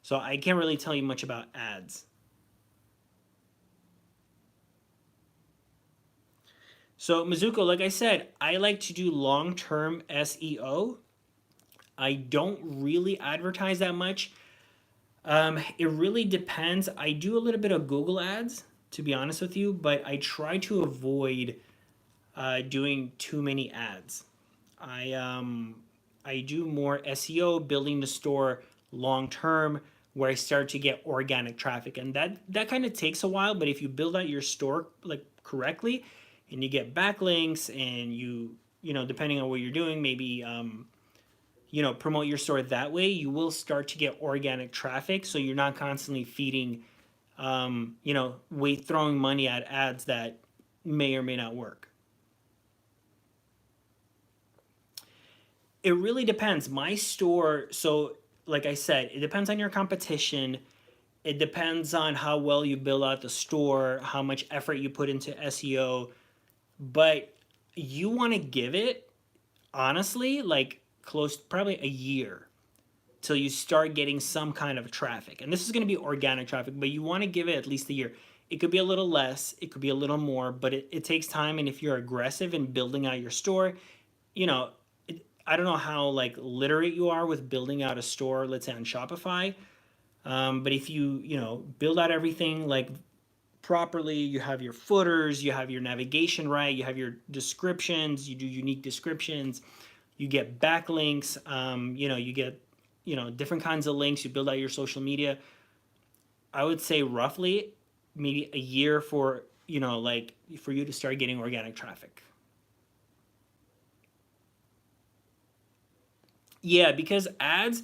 So I can't really tell you much about ads. So Mizuko, like I said, I like to do long-term SEO. I don't really advertise that much. It really depends. I do a little bit of Google ads, to be honest with you, but I try to avoid doing too many ads. I do more SEO, building the store long term, where I start to get organic traffic, and that kind of takes a while. But if you build out your store like correctly, and you get backlinks, and depending on what you're doing, maybe promote your store that way, you will start to get organic traffic. So you're not constantly feeding, throwing money at ads that may or may not work. It really depends. My store, so like I said, it depends on your competition. It depends on how well you build out the store, how much effort you put into SEO. But you want to give it, honestly, like close, probably a year. till you start getting some kind of traffic. And this is going to be organic traffic, but you want to give it at least a year. It could be a little less, it could be a little more, but it takes time. And if you're aggressive in building out your store, you know, I don't know how like literate you are with building out a store, let's say on Shopify. But if you know, build out everything like properly, you have your footers, you have your navigation right, you have your descriptions, you do unique descriptions, you get backlinks, you know, you get, you know, different kinds of links, you build out your social media. I would say roughly maybe a year for, you know, like for you to start getting organic traffic. Yeah, because ads,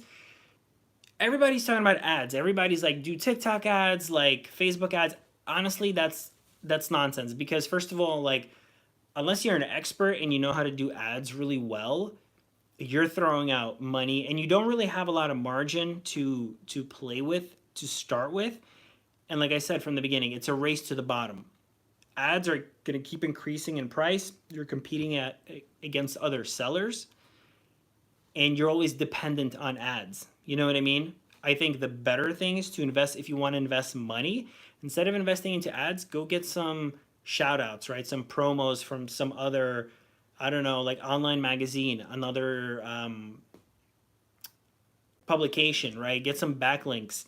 everybody's talking about ads. Everybody's like, do TikTok ads, like Facebook ads. Honestly, that's nonsense because first of all, like unless you're an expert and you know how to do ads really well, you're throwing out money and you don't really have a lot of margin to play with to start with. And like I said from the beginning, it's a race to the bottom. Ads are going to keep increasing in price. You're competing against other sellers and you're always dependent on ads. You know what I mean? I think the better thing is to invest if you want to invest money. Instead of investing into ads, go get some shout outs, right? Some promos from some other, I don't know, like online magazine, another publication, right? Get some backlinks.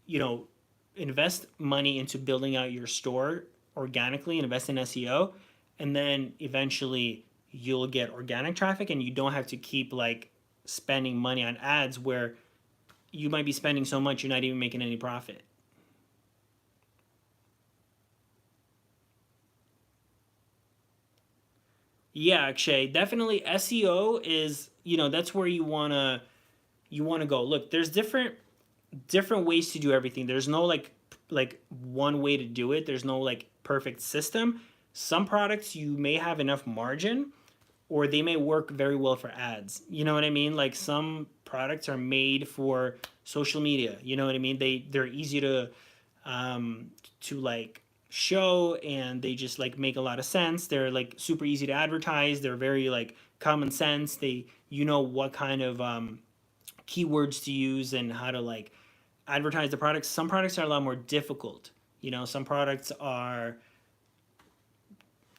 You know, invest money into building out your store organically, invest in SEO, and then eventually you'll get organic traffic and you don't have to keep like spending money on ads where you might be spending so much you're not even making any profit. Yeah, Akshay, definitely SEO is, you know, that's where you want to go. Look, there's different ways to do everything. There's no like one way to do it. There's no like perfect system. Some products you may have enough margin or they may work very well for ads. You know what I mean? Like some products are made for social media. You know what I mean? They're easy to like show and they just like make a lot of sense. They're like super easy to advertise. They're very like common sense. They you know what kind of keywords to use and how to like advertise the products. Some products are a lot more difficult. You know, some products are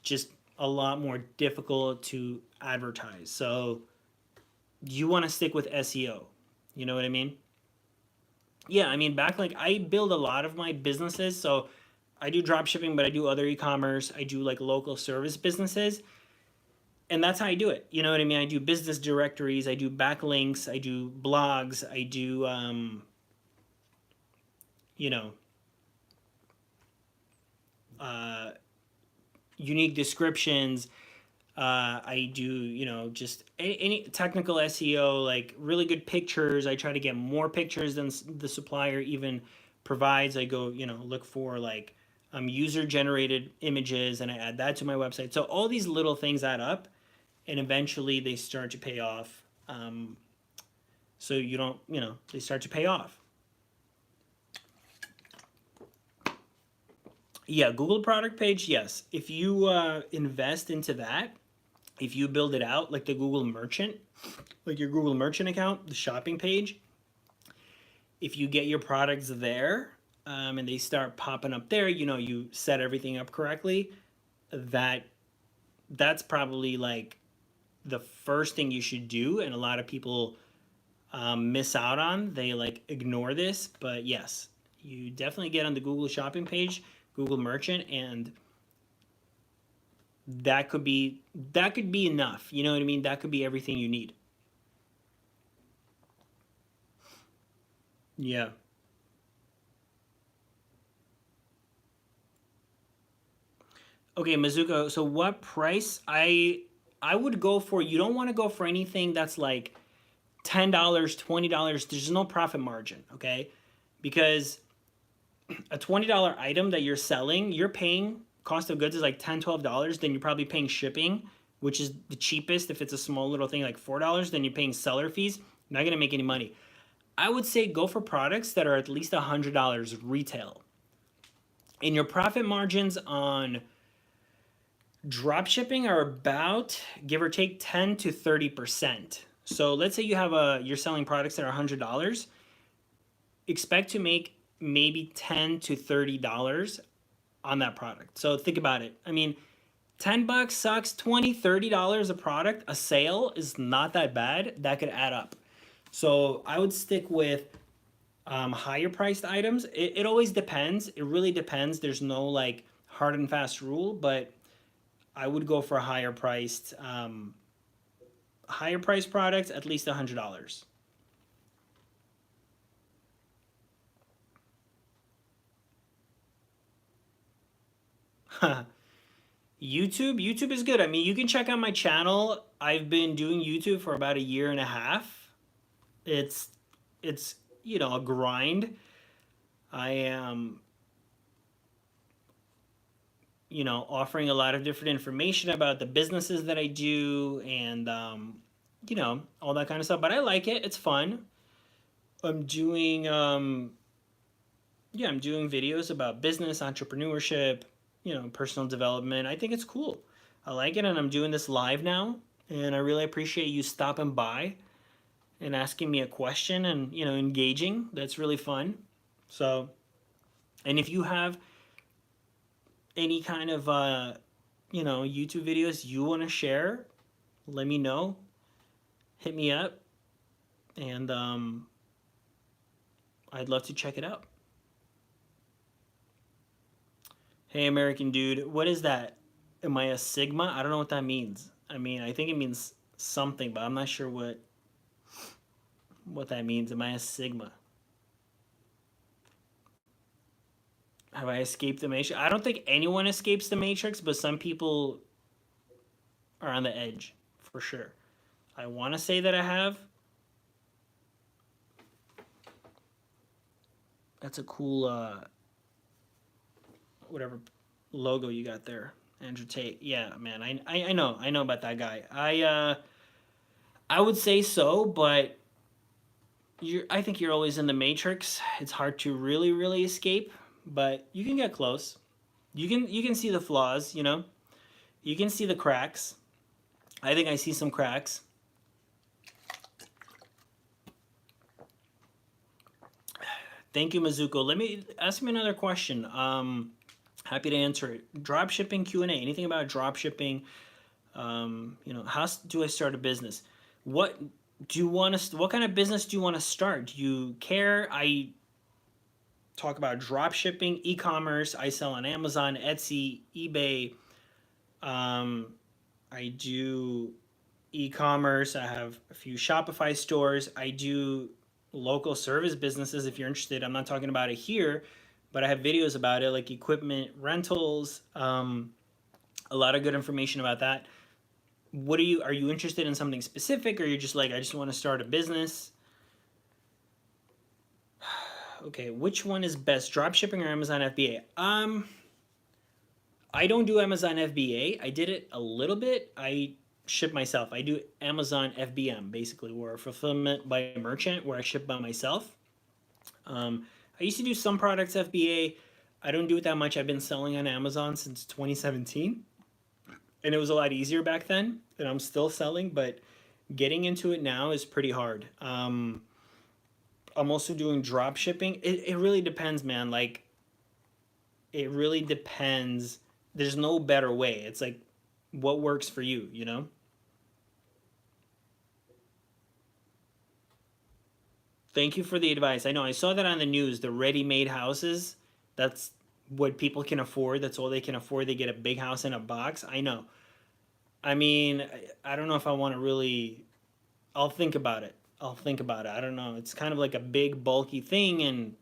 just a lot more difficult to advertise. So you want to stick with SEO. You know what I mean? Yeah, I mean, backlink, I build a lot of my businesses. So I do drop shipping, but I do other e-commerce. I do like local service businesses. And that's how I do it. You know what I mean? I do business directories, I do backlinks, I do blogs, I do, you know, uh, unique descriptions. I do, you know, just any technical SEO, like really good pictures. I try to get more pictures than the supplier even provides. I go, you know, look for like user generated images and I add that to my website. So all these little things add up and eventually they start to pay off. So you don't, you know, they start to pay off. Yeah, Google product page, yes. If you invest into that, if you build it out like the Google Merchant, like your Google Merchant account, the shopping page, if you get your products there and they start popping up there, you know, you set everything up correctly, that that's probably like the first thing you should do. And a lot of people miss out on. They like ignore this, but yes, you definitely get on the Google shopping page, Google Merchant, and that could be enough. You know what I mean? That could be everything you need. Yeah. Okay, Mizuko. So what price I would go for? You don't want to go for anything that's like $10, $20. There's no profit margin, okay? Because a $20 item that you're selling, you're paying cost of goods is like $10, $12. Then you're probably paying shipping, which is the cheapest. If it's a small little thing like $4, then you're paying seller fees. You're not gonna make any money. I would say go for products that are at least $100 retail. And your profit margins on drop shipping are about give or take 10 to 30%. So let's say you're selling products that are $100. Expect to make maybe $10 to $30 on that product. So think about it. I mean, $10 sucks, $20, $30 a product, a sale is not that bad. That could add up. So I would stick with higher priced items. It always depends. It really depends. There's no like hard and fast rule, but I would go for higher priced products, at least $100. YouTube is good. I mean, you can check out my channel. I've been doing YouTube for about a year and a half. It's it's a grind. I am offering a lot of different information about the businesses that I do and all that kind of stuff. But I like it. It's fun. I'm doing I'm doing videos about business, entrepreneurship, personal development. I think it's cool. I like it, and I'm doing this live now, and I really appreciate you stopping by and asking me a question and engaging. That's really fun. So, and if you have any kind of YouTube videos you want to share, let me know. Hit me up, and I'd love to check it out. Hey, American dude, what is that? Am I a Sigma? I don't know what that means. I mean, I think it means something, but I'm not sure what that means. Am I a Sigma? Have I escaped the Matrix? I don't think anyone escapes the Matrix, but some people are on the edge, for sure. I want to say that I have. That's a cool, whatever logo you got there. Andrew Tate. Yeah, man, I know about that guy. I would say so, but I think you're always in the Matrix. It's hard to really escape, but you can get close. You can see the flaws, You can see the cracks. I think I see some cracks. Thank you, Mizuko. Let me ask me another question. Happy to answer it. Dropshipping Q&A. Anything about dropshipping? How do I start a business? What do you want to? What kind of business do you want to start? Do you care? I talk about dropshipping, e-commerce. I sell on Amazon, Etsy, eBay. I do e-commerce. I have a few Shopify stores. I do local service businesses if you're interested. I'm not talking about it here, but I have videos about it, like equipment rentals, a lot of good information about that. Are you interested in something specific, or you're just like, I just want to start a business? Okay, which one is best, dropshipping or Amazon FBA? I don't do Amazon FBA. I did it a little bit. I ship myself. I do Amazon FBM, basically, where fulfillment by a merchant, where I ship by myself. I used to do some products FBA. I don't do it that much. I've been selling on Amazon since 2017, and it was a lot easier back then, and I'm still selling, but getting into it now is pretty hard. I'm also doing drop shipping. It really depends, man. Like, it really depends. There's no better way. It's like, what works for you? Thank you for the advice. I know I saw that on the news, the ready-made houses. That's what people can afford. That's all they can afford. They get a big house in a box. I know. I mean, I don't know if I want to really. I'll think about it. I'll think about it. I don't know. It's kind of like a big, bulky thing, and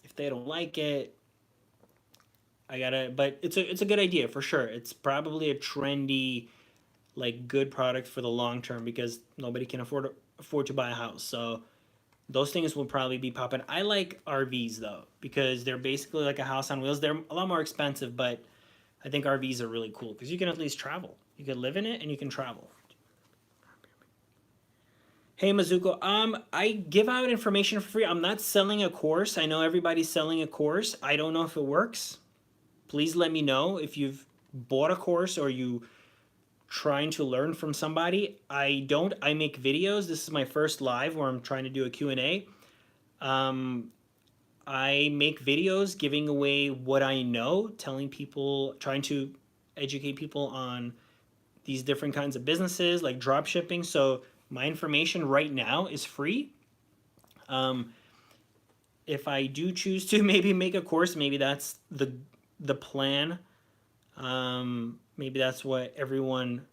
if they don't like it, I gotta. But it's a good idea for sure. It's probably a trendy, like, good product for the long term because nobody can afford to buy a house. So those things will probably be popping. I like RVs though because they're basically like a house on wheels. They're a lot more expensive, but I think RVs are really cool because you can at least travel. You can live in it and you can travel. Hey Mizuko, I give out information for free. I'm not selling a course. I know everybody's selling a course. I don't know if it works. Please let me know if you've bought a course or you trying to learn from somebody. I don't. I make videos. This is my first live where I'm trying to do a Q&A. Um, I make videos giving away what I know, telling people, trying to educate people on these different kinds of businesses like drop shipping. So my information right now is free. Um, if I do choose to maybe make a course, maybe that's the plan. Maybe that's what everyone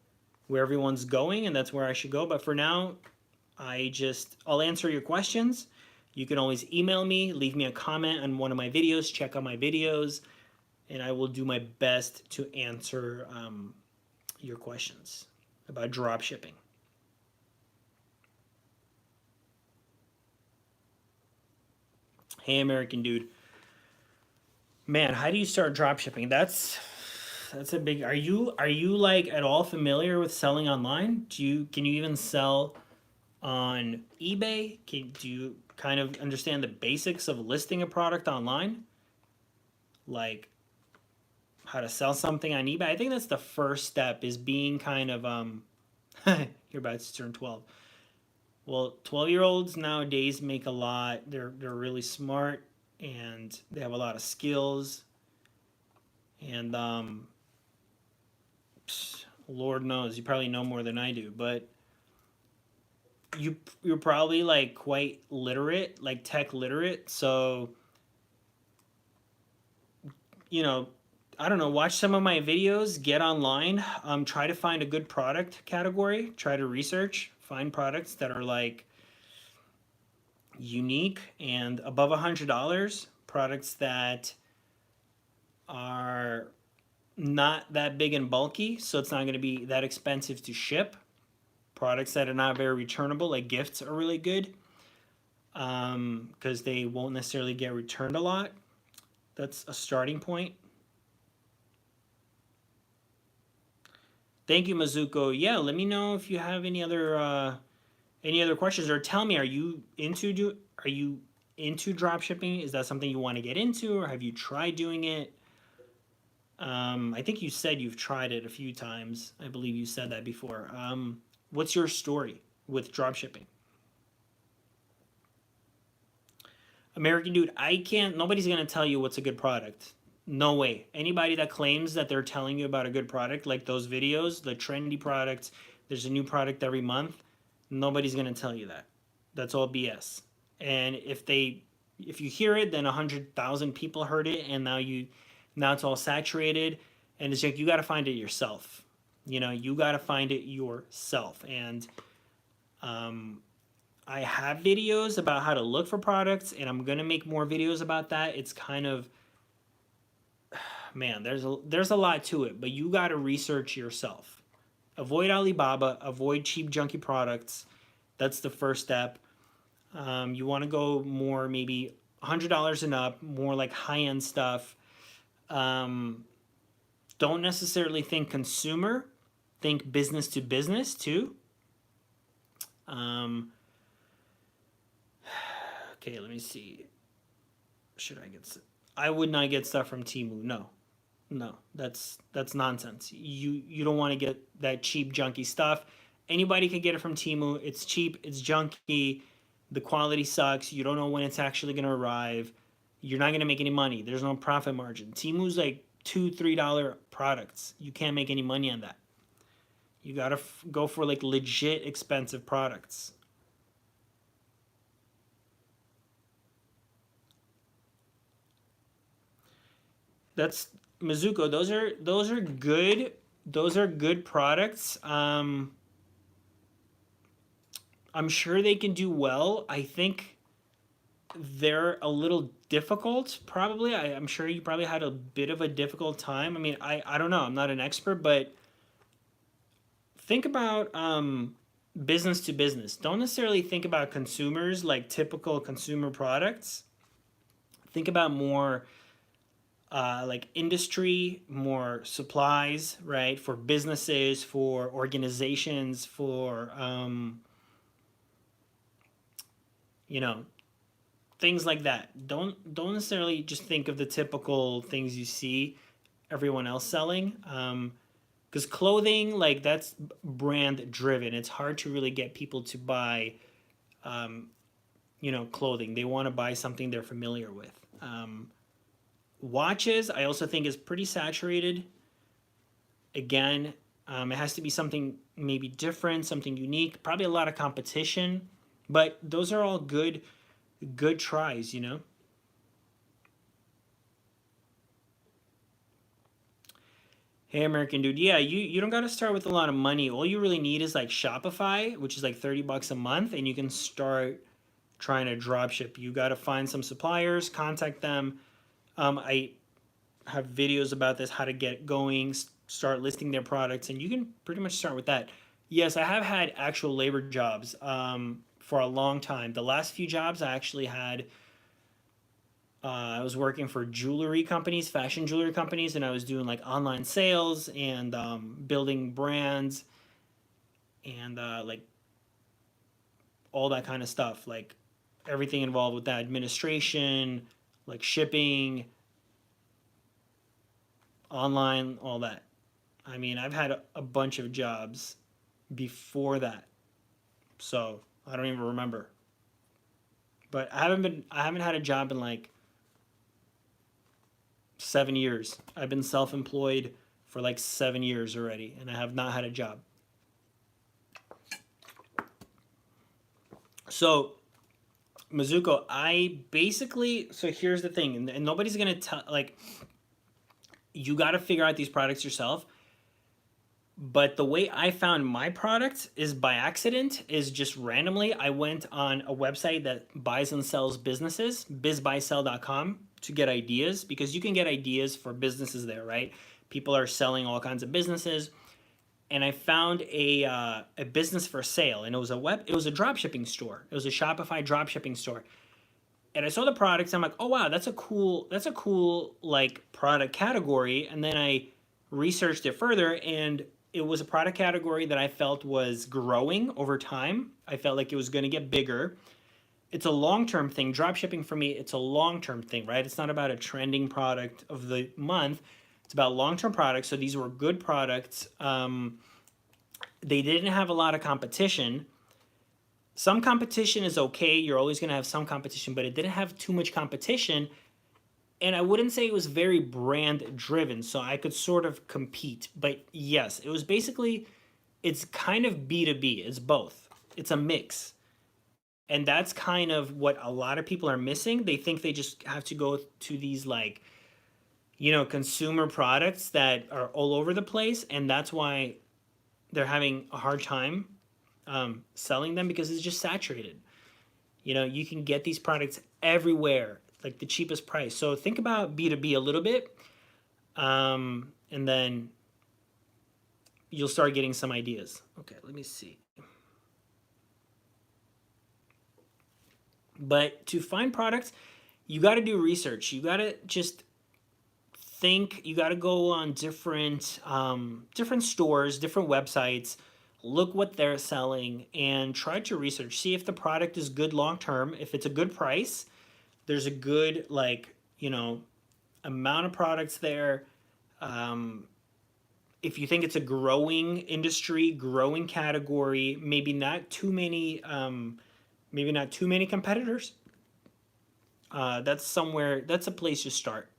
where everyone's going, and that's where I should go. But for now, I'll answer your questions. You can always email me, leave me a comment on one of my videos, check out my videos, and I will do my best to answer your questions about drop shipping. Hey, American dude. Man, how do you start drop shipping? That's a big. Are you like at all familiar with selling online? Can you even sell on eBay? Do you kind of understand the basics of listing a product online? Like how to sell something on eBay? I think that's the first step is being kind of you're about to turn 12. Well, 12-year-olds nowadays make a lot. They're really smart and they have a lot of skills and Lord knows, you probably know more than I do, but you're probably like quite literate, like tech literate. So, you know, I don't know, watch some of my videos, get online, try to find a good product category, try to research, find products that are like unique and above $100, products that are not that big and bulky, so it's not going to be that expensive to ship. Products that are not very returnable, like gifts, are really good because they won't necessarily get returned a lot. That's a starting point. Thank you, Mizuko. Yeah, let me know if you have any other questions, or tell me, are you into drop shipping? Is that something you want to get into, or have you tried doing it? I think you said you've tried it a few times. I believe you said that before. What's your story with drop shipping? American dude, I can't. Nobody's gonna tell you what's a good product. No way. Anybody that claims that they're telling you about a good product, like those videos, the trendy products, there's a new product every month. Nobody's gonna tell you that. That's all BS. And if you hear it, then 100,000 people heard it, and now it's all saturated, and it's like you got to find it yourself. You got to find it yourself. And I have videos about how to look for products, and I'm gonna make more videos about that. It's kind of, man, there's a lot to it, but you got to research yourself. Avoid Alibaba, avoid cheap junky products. That's the first step. You want to go more maybe $100 and up, more like high end stuff. Don't necessarily think consumer, think business to business too. Um, okay, let me see. Should I get? I would not get stuff from Temu. No, no, that's nonsense. You don't want to get that cheap junky stuff. Anybody can get it from Temu. It's cheap. It's junky. The quality sucks. You don't know when it's actually gonna arrive. You're not gonna make any money. There's no profit margin. Temu's like $2-3 products. You can't make any money on that. You gotta go for like legit expensive products. That's Mizuko. Those are good. Those are good products. I'm sure they can do well. I think they're a little difficult. Probably. I'm sure you probably had a bit of a difficult time. I mean, I don't know. I'm not an expert, but think about business to business. Don't necessarily think about consumers like typical consumer products. Think about more like industry, more supplies, right? For businesses, for organizations, for you know things like that. Don't necessarily just think of the typical things you see everyone else selling. Because clothing, like that's brand driven. It's hard to really get people to buy, um, clothing. They want to buy something they're familiar with. Watches, I also think is pretty saturated. Again, it has to be something maybe different, something unique. Probably a lot of competition, but those are all good tries. Hey, American dude. Yeah, you don't got to start with a lot of money. All you really need is like Shopify, which is like 30 bucks a month, and you can start trying to drop ship. You got to find some suppliers, contact them. I have videos about this, how to get going, start listing their products, and you can pretty much start with that. Yes, I have had actual labor jobs for a long time. The last few jobs I actually had, I was working for jewelry companies, fashion jewelry companies, and I was doing like online sales and building brands and like all that kind of stuff. Like everything involved with that administration, like shipping, online, all that. I mean, I've had a bunch of jobs before that, so I don't even remember. But I haven't had a job in like 7 years. I've been self-employed for like 7 years already, and I have not had a job. So Mizuko, I basically, so here's the thing, and nobody's gonna tell, like, you got to figure out these products yourself. But the way I found my product is by accident, is just randomly. I went on a website that buys and sells businesses, bizbuysell.com, to get ideas, because you can get ideas for businesses there, right? People are selling all kinds of businesses. And I found a business for sale, and it was a drop shipping store. It was a Shopify drop shipping store. And I saw the products. I'm like, oh wow, that's a cool like product category. And then I researched it further, and it was a product category that I felt was growing over time. I felt like it was going to get bigger. It's a long term thing. Drop shipping for me, it's a long term thing, right? It's not about a trending product of the month. It's about long term products. So these were good products. They didn't have a lot of competition. Some competition is okay. You're always going to have some competition, but it didn't have too much competition. And I wouldn't say it was very brand driven, so I could sort of compete. But yes, it was basically, it's kind of B2B. It's both. It's a mix. And that's kind of what a lot of people are missing. They think they just have to go to these like, consumer products that are all over the place. And that's why they're having a hard time selling them, because it's just saturated. You can get these products everywhere, like the cheapest price. So think about B2B a little bit, and then you'll start getting some ideas. Okay, let me see. But to find products, you got to do research. You got to just think. You got to go on different stores, different websites, look what they're selling, and try to research. See if the product is good long term. If it's a good price, there's a good like amount of products there. Um, if you think it's a growing industry, growing category, maybe not too many competitors. That's a place to start.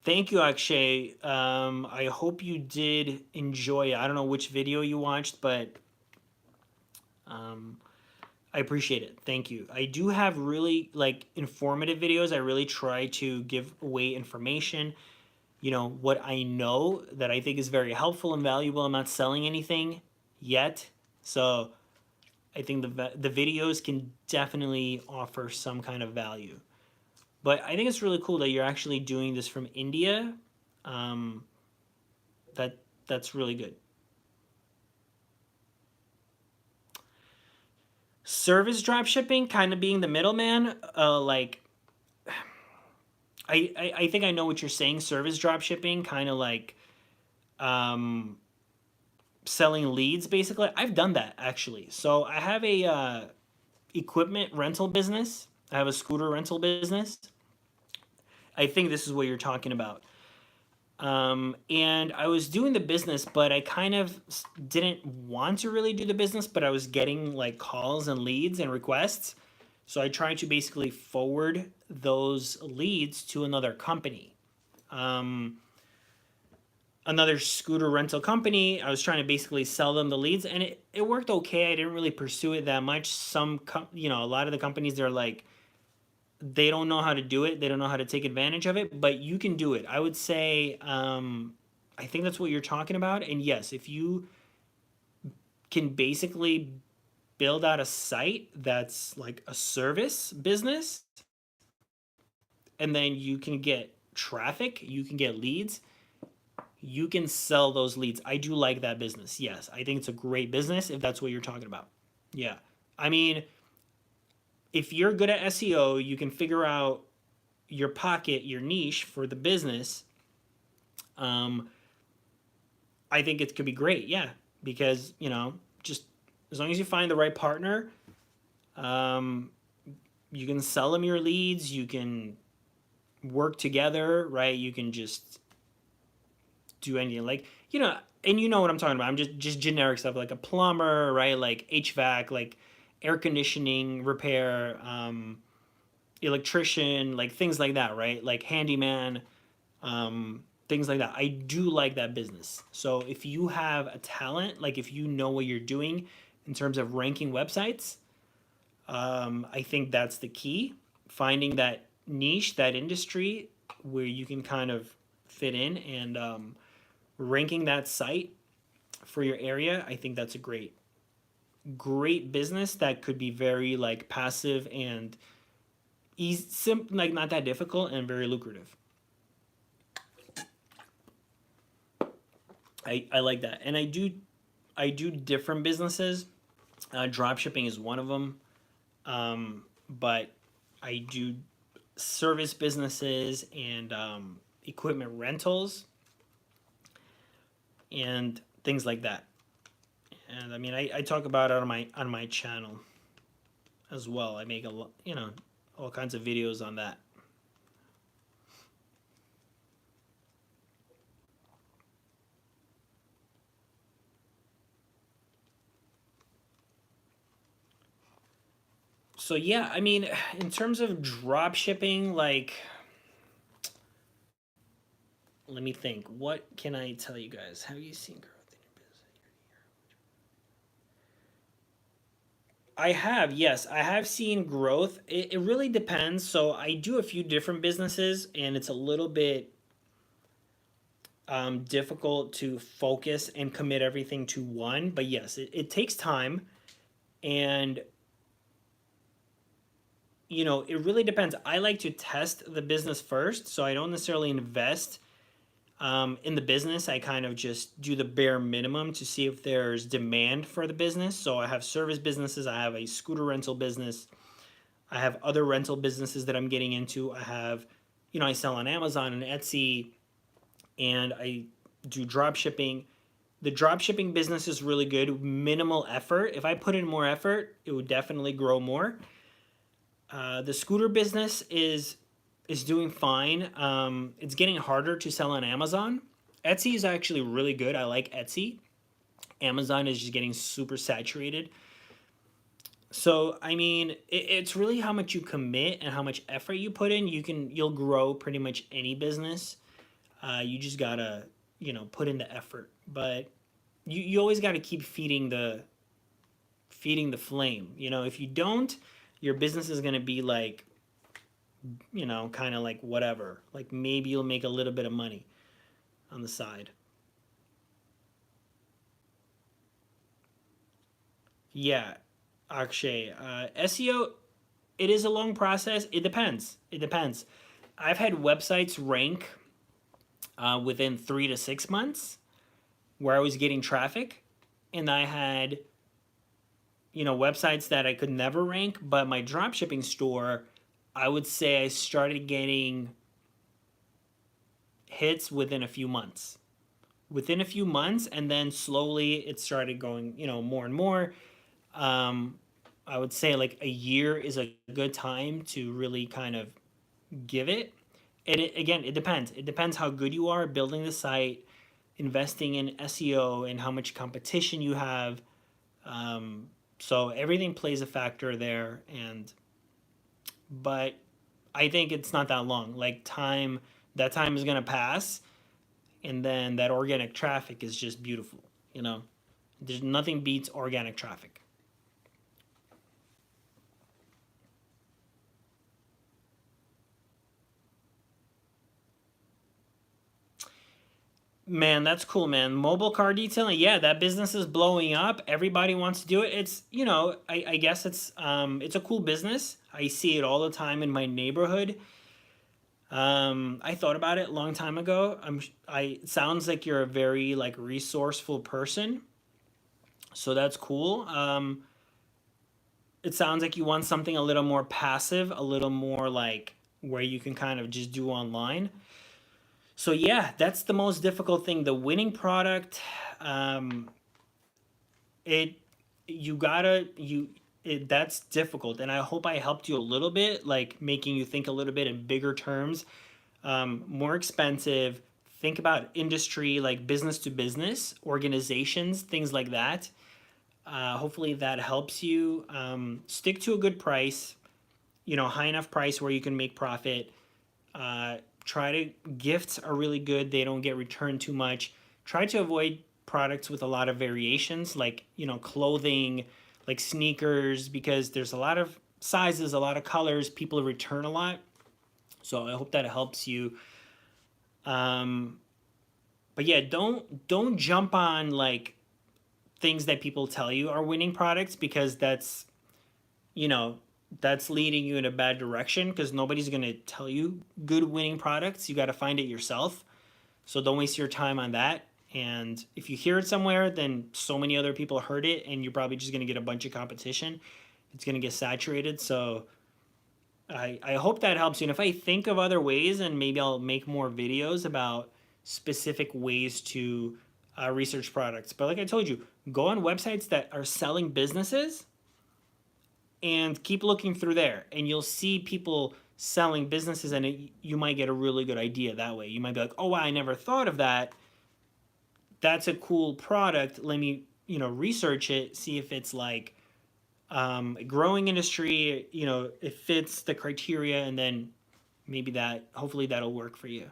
Thank you, Akshay. I hope you did enjoy it. I don't know which video you watched, but um, I appreciate it. Thank you. I do have really like informative videos. I really try to give away information, what I know that I think is very helpful and valuable. I'm not selling anything yet. So I think the videos can definitely offer some kind of value. But I think it's really cool that you're actually doing this from India. Um, that that's really good. Service drop shipping, kind of being the middleman. Like I think I know what you're saying. Service drop shipping, kind of like um, selling leads. Basically, I've done that actually. So I have a equipment rental business. I have a scooter rental business. I think this is what you're talking about. And I was doing the business, but I kind of didn't want to really do the business, but I was getting like calls and leads and requests. So I tried to basically forward those leads to another company. Um, Another scooter rental company. I was trying to basically sell them the leads, and it worked okay. I didn't really pursue it that much. A lot of the companies, they're like, they don't know how to do it. They don't know how to take advantage of it, but you can do it. I would say, I think that's what you're talking about. And yes, if you can basically build out a site that's like a service business, and then you can get traffic, you can get leads, you can sell those leads. I do like that business. Yes, I think it's a great business if that's what you're talking about. Yeah. I mean, if you're good at SEO, you can figure out your pocket, your niche for the business. Um, I think it could be great. Yeah, because just as long as you find the right partner, um, you can sell them your leads. You can work together, right? You can just do anything like and you know what I'm talking about. I'm just generic stuff like a plumber, right? Like HVAC, like air conditioning repair, electrician, like things like that, right? Like handyman, things like that. I do like that business. So if you have a talent, like if you know what you're doing in terms of ranking websites, I think that's the key. Finding that niche, that industry where you can kind of fit in and ranking that site for your area. I think that's a great business that could be very like passive and easy, like not that difficult and very lucrative. I like that, and I do different businesses. Drop shipping is one of them, but I do service businesses and equipment rentals and things like that. And I mean, I talk about it on my channel as well. I make all kinds of videos on that. So yeah, I mean, in terms of drop shipping, like, let me think. What can I tell you guys? Have you seen growth in your business? I have, yes, I have seen growth. It really depends. So I do a few different businesses, and it's a little bit difficult to focus and commit everything to one. But yes, it takes time, and it really depends. I like to test the business first, so I don't necessarily invest in the business. I kind of just do the bare minimum to see if there's demand for the business. So I have service businesses, I have a scooter rental business, I have other rental businesses that I'm getting into. I sell on Amazon and Etsy, and I do drop shipping. The drop shipping business is really good, minimal effort. If I put in more effort, it would definitely grow more. The scooter business is doing fine. It's getting harder to sell on Amazon. Etsy is actually really good. I like Etsy. Amazon is just getting super saturated. So I mean, it's really how much you commit and how much effort you put in. You'll grow pretty much any business. You just gotta put in the effort, but you always gotta keep feeding the flame. If you don't, your business is gonna be like kind of like whatever. Like maybe you'll make a little bit of money on the side. Yeah, Akshay. SEO, it is a long process. It depends. It depends. I've had websites rank within 3 to 6 months where I was getting traffic, and I had websites that I could never rank. But my dropshipping store, I would say I started getting hits within a few months. Within a few months, and then slowly it started going, more and more. Um, I would say like a year is a good time to really kind of give it. Again, it depends. It depends how good you are at building the site, investing in SEO, and how much competition you have. Um, so everything plays a factor there, and but I think it's not that long. Like time, that time is gonna pass, and then that organic traffic is just beautiful. You know, there's nothing beats organic traffic. Man, that's cool, man. Mobile car detailing, yeah, that business is blowing up. Everybody wants to do it. It's, I guess it's a cool business. I see it all the time in my neighborhood. I thought about it a long time ago. It sounds like you're a very like resourceful person, so that's cool. It sounds like you want something a little more passive, a little more like where you can kind of just do online. So yeah, that's the most difficult thing. The winning product, um, it you gotta you it, that's difficult, and I hope I helped you a little bit, like making you think a little bit in bigger terms. More expensive. Think about industry, like business to business organizations, things like that. Hopefully that helps you. Stick to a good price, high enough price where you can make profit. uh, Try to Gifts are really good. They don't get returned too much. Try to avoid products with a lot of variations, like clothing, like sneakers, because there's a lot of sizes, a lot of colors. People return a lot. So I hope that helps you. Um, but yeah, don't jump on like things that people tell you are winning products, because you know that's leading you in a bad direction, because nobody's going to tell you good winning products. You got to find it yourself. So don't waste your time on that. And if you hear it somewhere, then so many other people heard it, and you're probably just going to get a bunch of competition. It's going to get saturated. So I hope that helps you. And if I think of other ways, and maybe I'll make more videos about specific ways to research products. But like I told you, go on websites that are selling businesses and keep looking through there, and you'll see people selling businesses, and you might get a really good idea that way. You might be like, oh wow, I never thought of that. That's a cool product. Let me research it, see if it's like a growing industry. It fits the criteria, and then maybe that hopefully that'll work for you.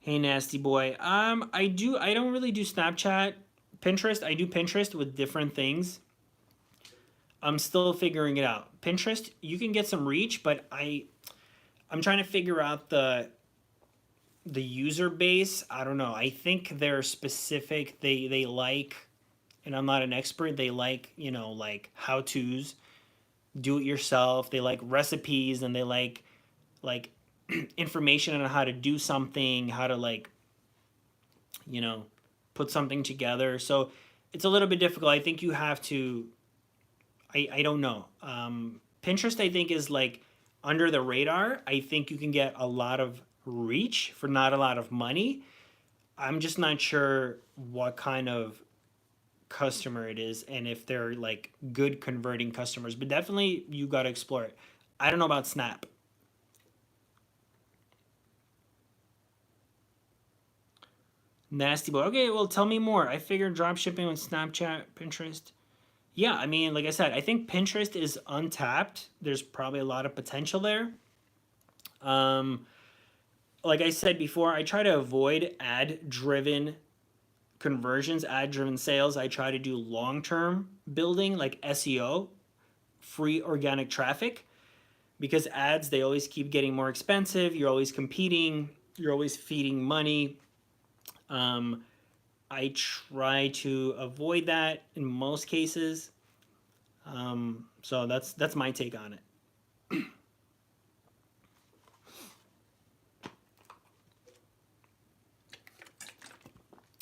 Hey, nasty boy. I don't really do Snapchat. Pinterest, I do Pinterest with different things. I'm still figuring it out. Pinterest, you can get some reach, but I'm trying to figure out the user base. I don't know. I think they're specific. They like, and I'm not an expert. They like like how tos, do it yourself. They like recipes, and they like information on how to do something, how to like you know put something together. So it's a little bit difficult. I think you have to. I don't know. Pinterest, I think, is like under the radar. I think you can get a lot of reach for not a lot of money. I'm just not sure what kind of customer it is, and if they're like good converting customers. But definitely you got to explore it. I don't know about Snap. Nasty boy. Okay, well, tell me more. I figured drop shipping on Snapchat, Pinterest. Yeah, I mean, like I said, I think Pinterest is untapped. There's probably a lot of potential there. Um, like I said before, I try to avoid ad driven conversions, ad driven sales. I try to do long term building like SEO, free organic traffic, because ads, they always keep getting more expensive. You're always competing, you're always feeding money. Um, I try to avoid that in most cases. So that's my take on it.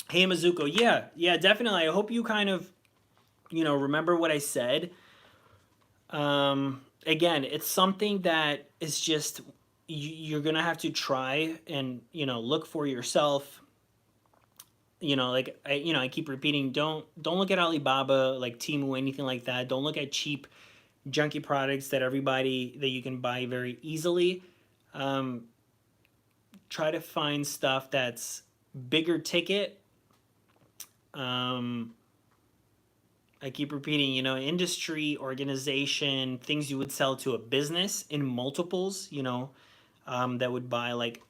Hey Mizuko, yeah, yeah, definitely. I hope you kind of remember what I said. Again, it's something that is just you're gonna have to try and look for yourself. Like I keep repeating, don't look at Alibaba, like Temu, anything like that. Don't look at cheap junky products that you can buy very easily. Um, Try to find stuff that's bigger ticket. Um, I keep repeating, industry, organization, things you would sell to a business in multiples, that would buy like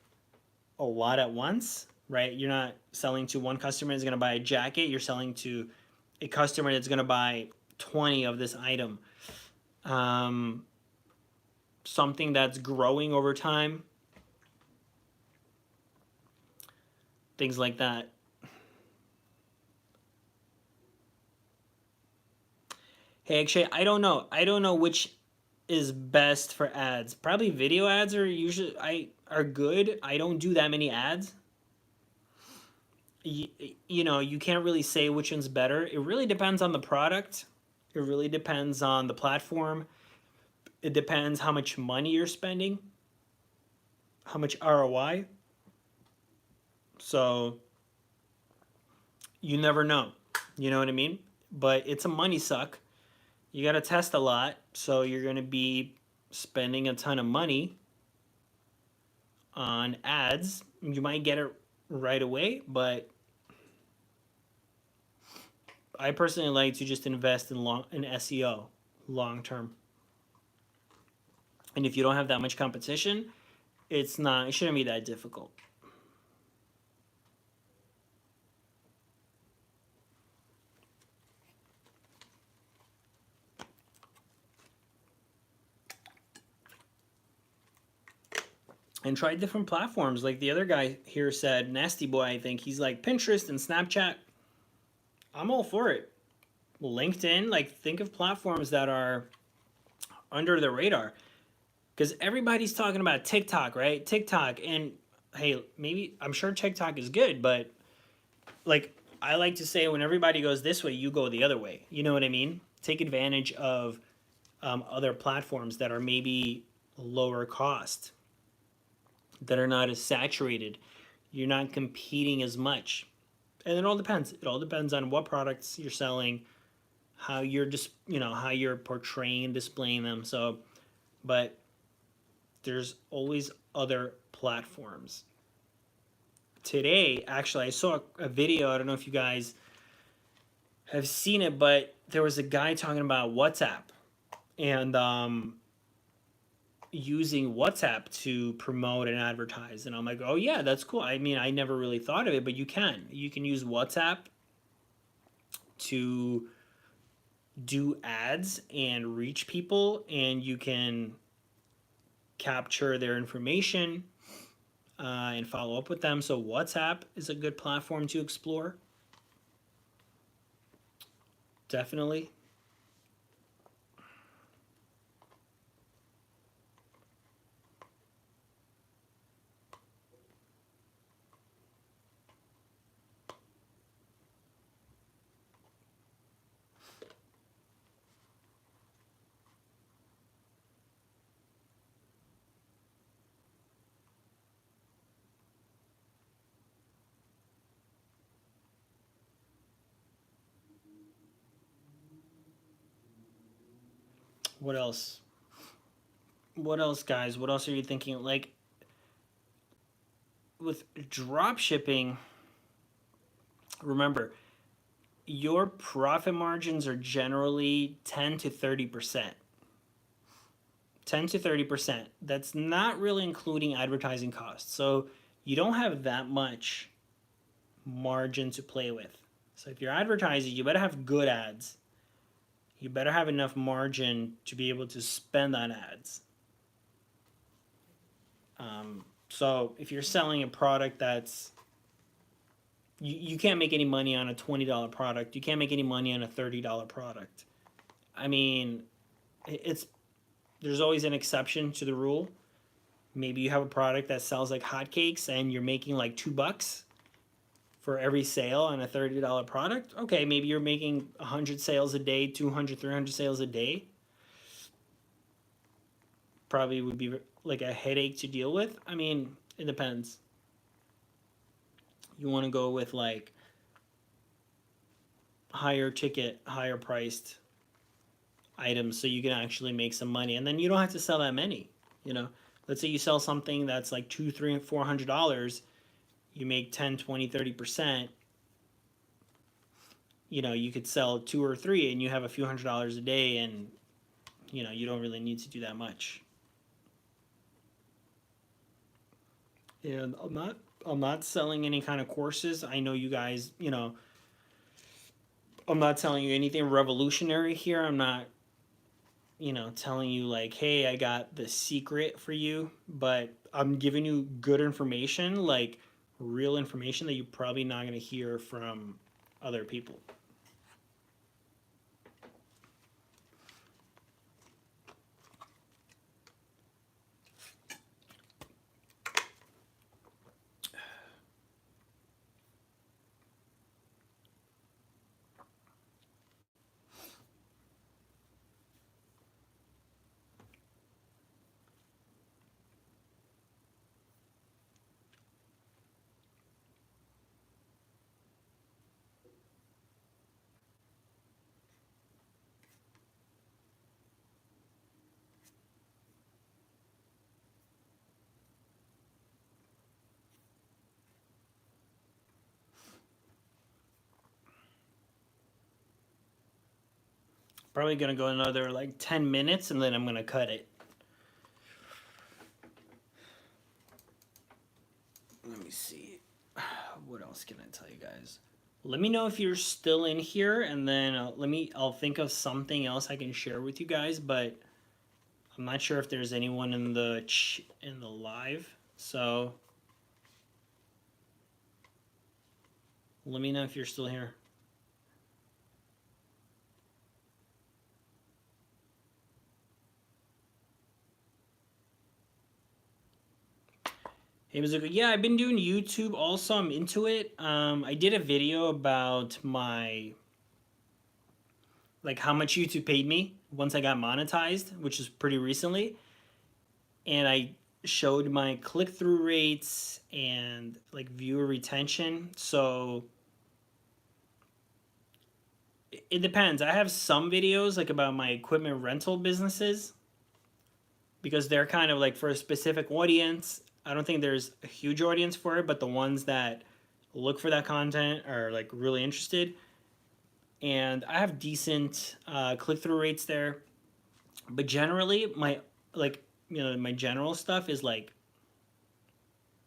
a lot at once, right? You're not selling to one customer that's going to buy a jacket. You're selling to a customer that's going to buy 20 of this item. Um, Something that's growing over time, things like that. Hey, Akshay, I don't know. I don't know which is best for ads. Probably video ads are good. I don't do that many ads. You, you can't really say which one's better. It really depends on the product. It really depends on the platform. It depends how much money you're spending, how much ROI. So you never know. You know what I mean? But it's a money suck. You got to test a lot. So you're going to be spending a ton of money on ads. You might get it right away, but I personally like to just invest in SEO long term. And if you don't have that much competition, it shouldn't be that difficult. And try different platforms. Like the other guy here said, Nasty Boy, I think he's like Pinterest and Snapchat. I'm all for it. LinkedIn, like think of platforms that are under the radar. Because everybody's talking about TikTok, right? TikTok. And hey, maybe I'm sure TikTok is good, but like I like to say, when everybody goes this way, you go the other way. You know what I mean? Take advantage of other platforms that are maybe lower cost, that are not as saturated. You're not competing as much. And it all depends. It all depends on what products you're selling, how you're just, how you're portraying and displaying them. So, but there's always other platforms. Today, actually, I saw a video. I don't know if you guys have seen it, but there was a guy talking about WhatsApp and using WhatsApp to promote and advertise. And I'm like, oh, yeah, that's cool. I mean, I never really thought of it, but you can. You can use WhatsApp to do ads and reach people, and you can capture their information and follow up with them. So WhatsApp is a good platform to explore. Definitely. What else? What else, guys? What else are you thinking? Like with drop shipping, remember, your profit margins are generally 10 to 30%. 10 to 30%. That's not really including advertising costs. So you don't have that much margin to play with. So if you're advertising, you better have good ads. You better have enough margin to be able to spend on ads. So if you're selling a product that's you can't make any money on a $20 product. You can't make any money on a $30 product. I mean, it's there's always an exception to the rule. Maybe you have a product that sells like hotcakes and you're making like $2 for every sale on a $30 product. Okay, maybe you're making 100 sales a day, 200, 300 sales a day. Probably would be like a headache to deal with. I mean, it depends. You want to go with like higher ticket, higher priced items so you can actually make some money, and then you don't have to sell that many. You know, let's say you sell something that's like two, three, and $400, you make 10, 20, 30%. You know, you could sell two or three, and you have a few $100s a day, and you know you don't really need to do that much. And I'm not selling any kind of courses. I know you guys, you know, I'm not telling you anything revolutionary here. I'm not, you know, telling you like, hey, I got the secret for you, but I'm giving you good information, like real information that you're probably not going to hear from other people. Probably going to go another like 10 minutes and then I'm going to cut it. Let me see. What else can I tell you guys? Let me know if you're still in here, and then I'll think of something else I can share with you guys, but I'm not sure if there's anyone in the live. So let me know if you're still here. Hey, Mizuka. Yeah, I've been doing YouTube also. I'm into it. I did a video about my, like, how much YouTube paid me once I got monetized, which is pretty recently. And I showed my click-through rates and like viewer retention. So it depends. I have some videos like about my equipment rental businesses because they're kind of like for a specific audience. I don't think there's a huge audience for it, but the ones that look for that content are like really interested. And I have decent click-through rates there. But generally, like my general stuff is like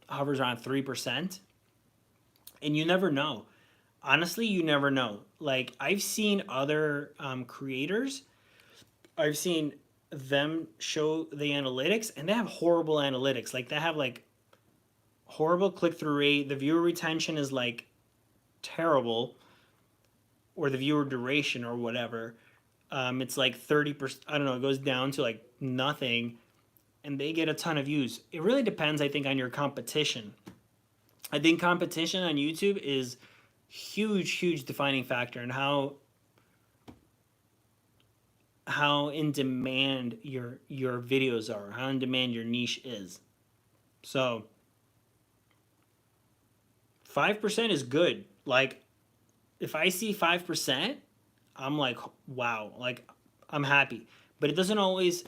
hovers around 3%, and you never know. Honestly, you never know. Like I've seen other creators, I've seen them show the analytics, and they have horrible analytics. Like they have like horrible click through rate. The viewer retention is like terrible, or the viewer duration or whatever. It's like 30%. I don't know. It goes down to like nothing, and they get a ton of views. It really depends, I think, on your competition. I think competition on YouTube is huge defining factor in how in demand your videos are, how in demand your niche is. So 5% is good. Like if I see 5%, I'm like, wow, like I'm happy. But it doesn't always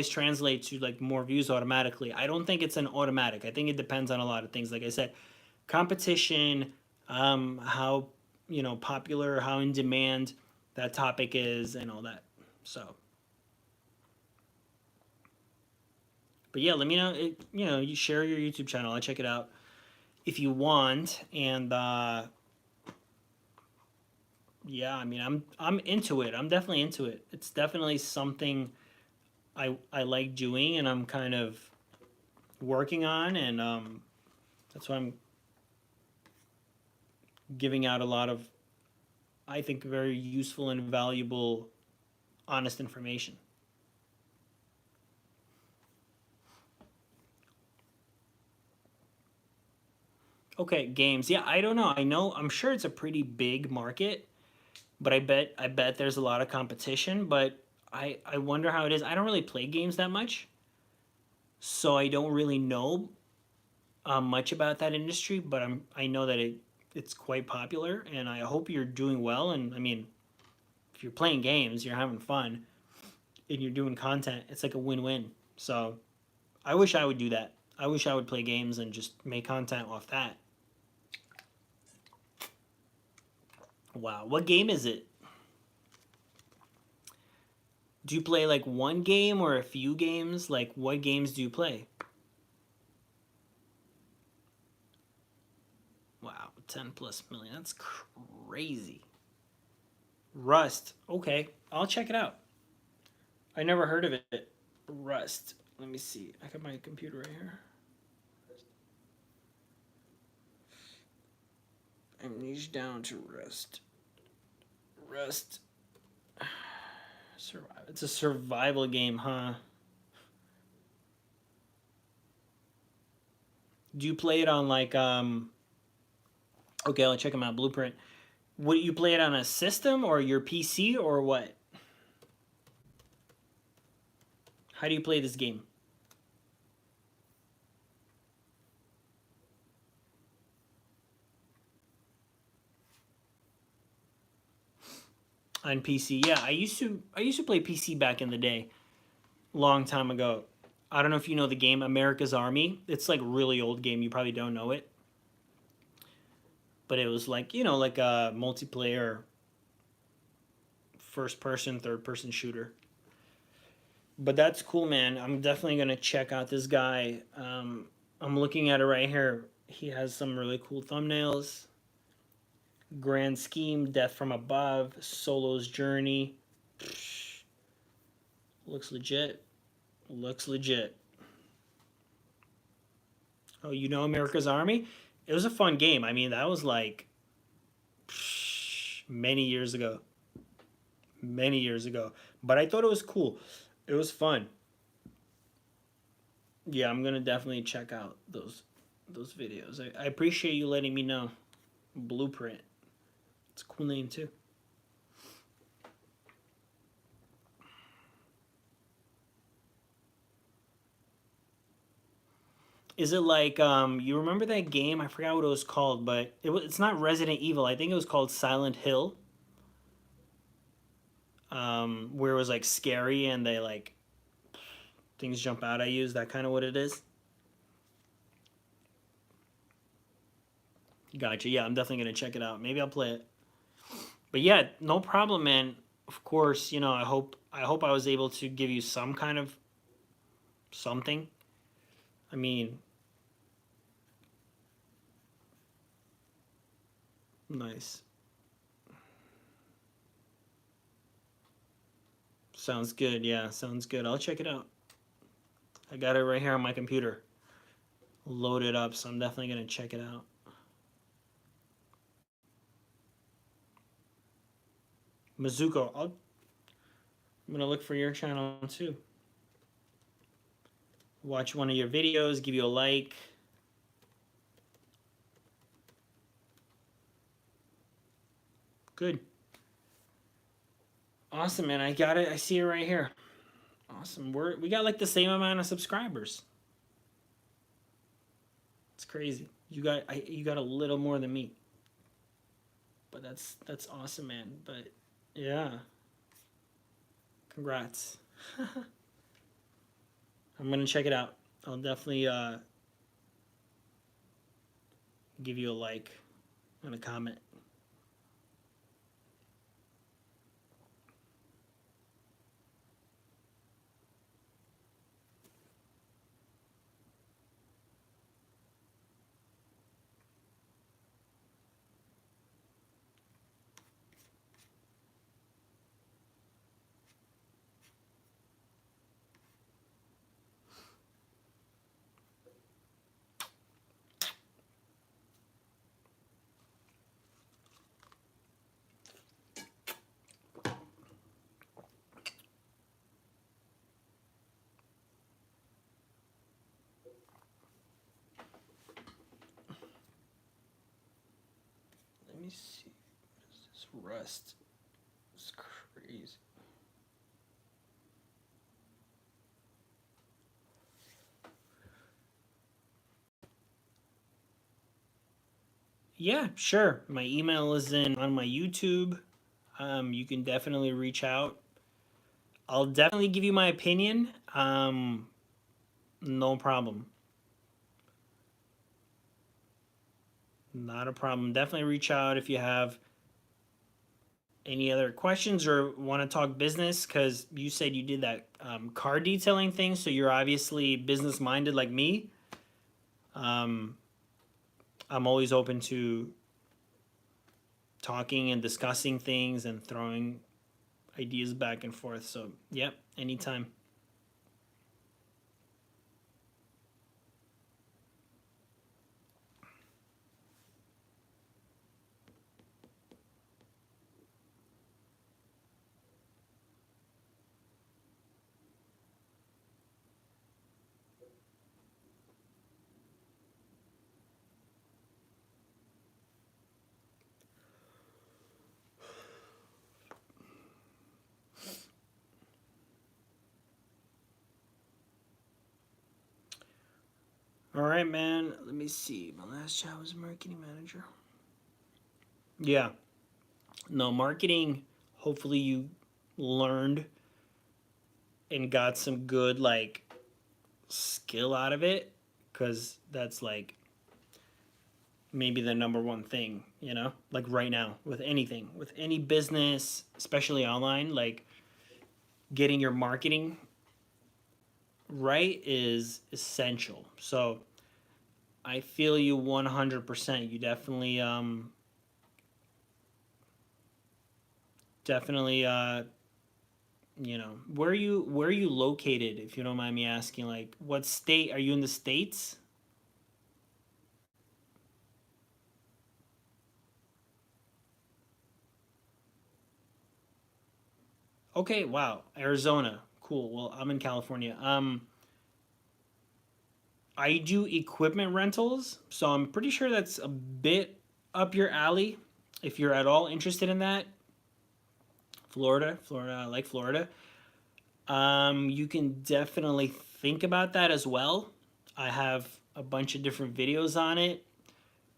translate to like more views automatically. I don't think it's an automatic. I think it depends on a lot of things. Like I said, competition, how popular, how in demand that topic is, and all that. So, but yeah, let me know. You share your YouTube channel. I'll check it out if you want. And yeah, I mean, I'm into it. I'm definitely into it. It's definitely something I like doing, and I'm kind of working on, and that's why I'm giving out a lot of, I think, very useful and valuable, honest information. Okay, games. Yeah, I don't know. I'm sure it's a pretty big market, but I bet there's a lot of competition, but I wonder how it is. I don't really play games that much, so I don't really know much about that industry, but I know that it's quite popular, and I hope you're doing well. And I mean, if you're playing games, you're having fun. and you're doing content, it's like a win-win. So I wish I would do that. I wish I would play games and just make content off that. Wow, what game is it? Do you play like one game or a few games? Like, what games do you play? Wow, 10 plus million. That's crazy. Rust. Okay, I'll check it out. I never heard of it. Rust. Let me see. I got my computer right here. Amnesia down to Rust. Rust. It's a survival game, huh? Do you play it on like Okay, I'll check them out. Blueprint. Would you play it on a system or your PC or what? How do you play this game? On PC. Yeah, I used to play PC back in the day, long time ago. I don't know if you know the game America's Army. It's like really old game. You probably don't know it. But it was like, like a multiplayer first person, third person shooter. But that's cool, man. I'm definitely going to check out this guy. I'm looking at it right here. He has some really cool thumbnails. Grand Scheme, Death from Above, Solo's Journey. Looks legit. Looks legit. Oh, you know America's Army? It was a fun game. I mean, that was like many years ago. Many years ago. But I thought it was cool. It was fun. Yeah, I'm gonna definitely check out those videos. I appreciate you letting me know. Blueprint. It's a cool name too. Is it like you remember that game? I forgot what it was called, but it's not Resident Evil. I think it was called Silent Hill. Where it was like scary and they like things jump out at you. Is that kind of what it is? Gotcha. Yeah, I'm definitely gonna check it out. Maybe I'll play it. But yeah, no problem, man. Of course, I hope I was able to give you some kind of something. I mean, nice. Sounds good. Yeah, sounds good. I'll check it out. I got it right here on my computer. Loaded up, so I'm definitely gonna check it out. Mizuko, I'm gonna look for your channel too. Watch one of your videos, give you a like. Good. Awesome, man. I got it. I see it right here. Awesome. We got like the same amount of subscribers. It's crazy. You got a little more than me. But that's awesome, man. But yeah. Congrats. I'm gonna check it out. I'll definitely give you a like and a comment. Let me see. What is this? Rust. It's crazy. Yeah, sure. My email is in on my YouTube. You can definitely reach out. I'll definitely give you my opinion. No problem. Not a problem. Definitely reach out if you have any other questions or want to talk business, because you said you did that car detailing thing, so you're obviously business minded like me. Um, I'm always open to talking and discussing things and throwing ideas back and forth. So, yep, anytime. All right, man. Let me see. My last job was marketing manager. Yeah. No, marketing, hopefully you learned and got some good like skill out of it, cuz that's like maybe the number one thing, you know? Like right now with anything, with any business, especially online, like getting your marketing right is essential. So, I feel you 100%. You definitely where are you located, if you don't mind me asking? Like, what state are you in? The states? Okay, wow, Arizona, cool. Well, I'm in California. I do equipment rentals, so I'm pretty sure that's a bit up your alley. If you're at all interested in that, Florida, I like Florida. You can definitely think about that as well. I have a bunch of different videos on it.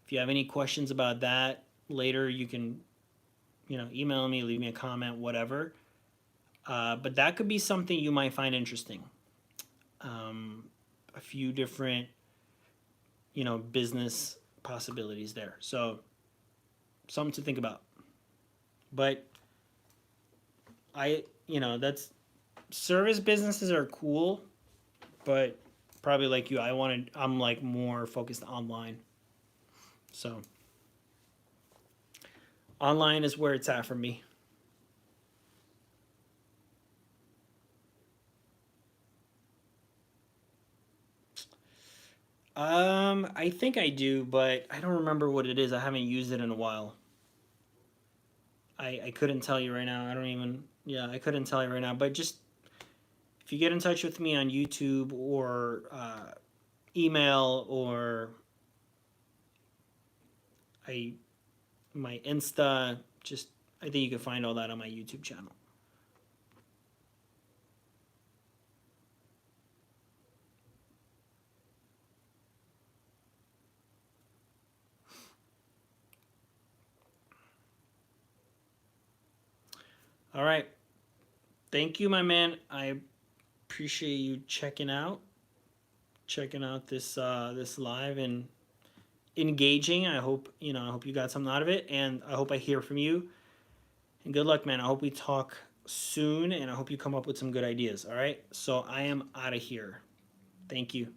If you have any questions about that later, you can, email me, leave me a comment, whatever. But that could be something you might find interesting. Um, a few different, business possibilities there. So something to think about. But that's service businesses are cool, but probably like you, I'm like more focused online. So online is where it's at for me. I think I do, but I don't remember what it is. I haven't used it in a while. I couldn't tell you right now. I don't even, yeah, I couldn't tell you right now. But just if you get in touch with me on YouTube or email or I my Insta, just I think you can find all that on my YouTube channel. All right. Thank you, my man. I appreciate you checking out this live and engaging. I hope you got something out of it, and I hope I hear from you. And good luck, man. I hope we talk soon, and I hope you come up with some good ideas. All right. So I am out of here. Thank you.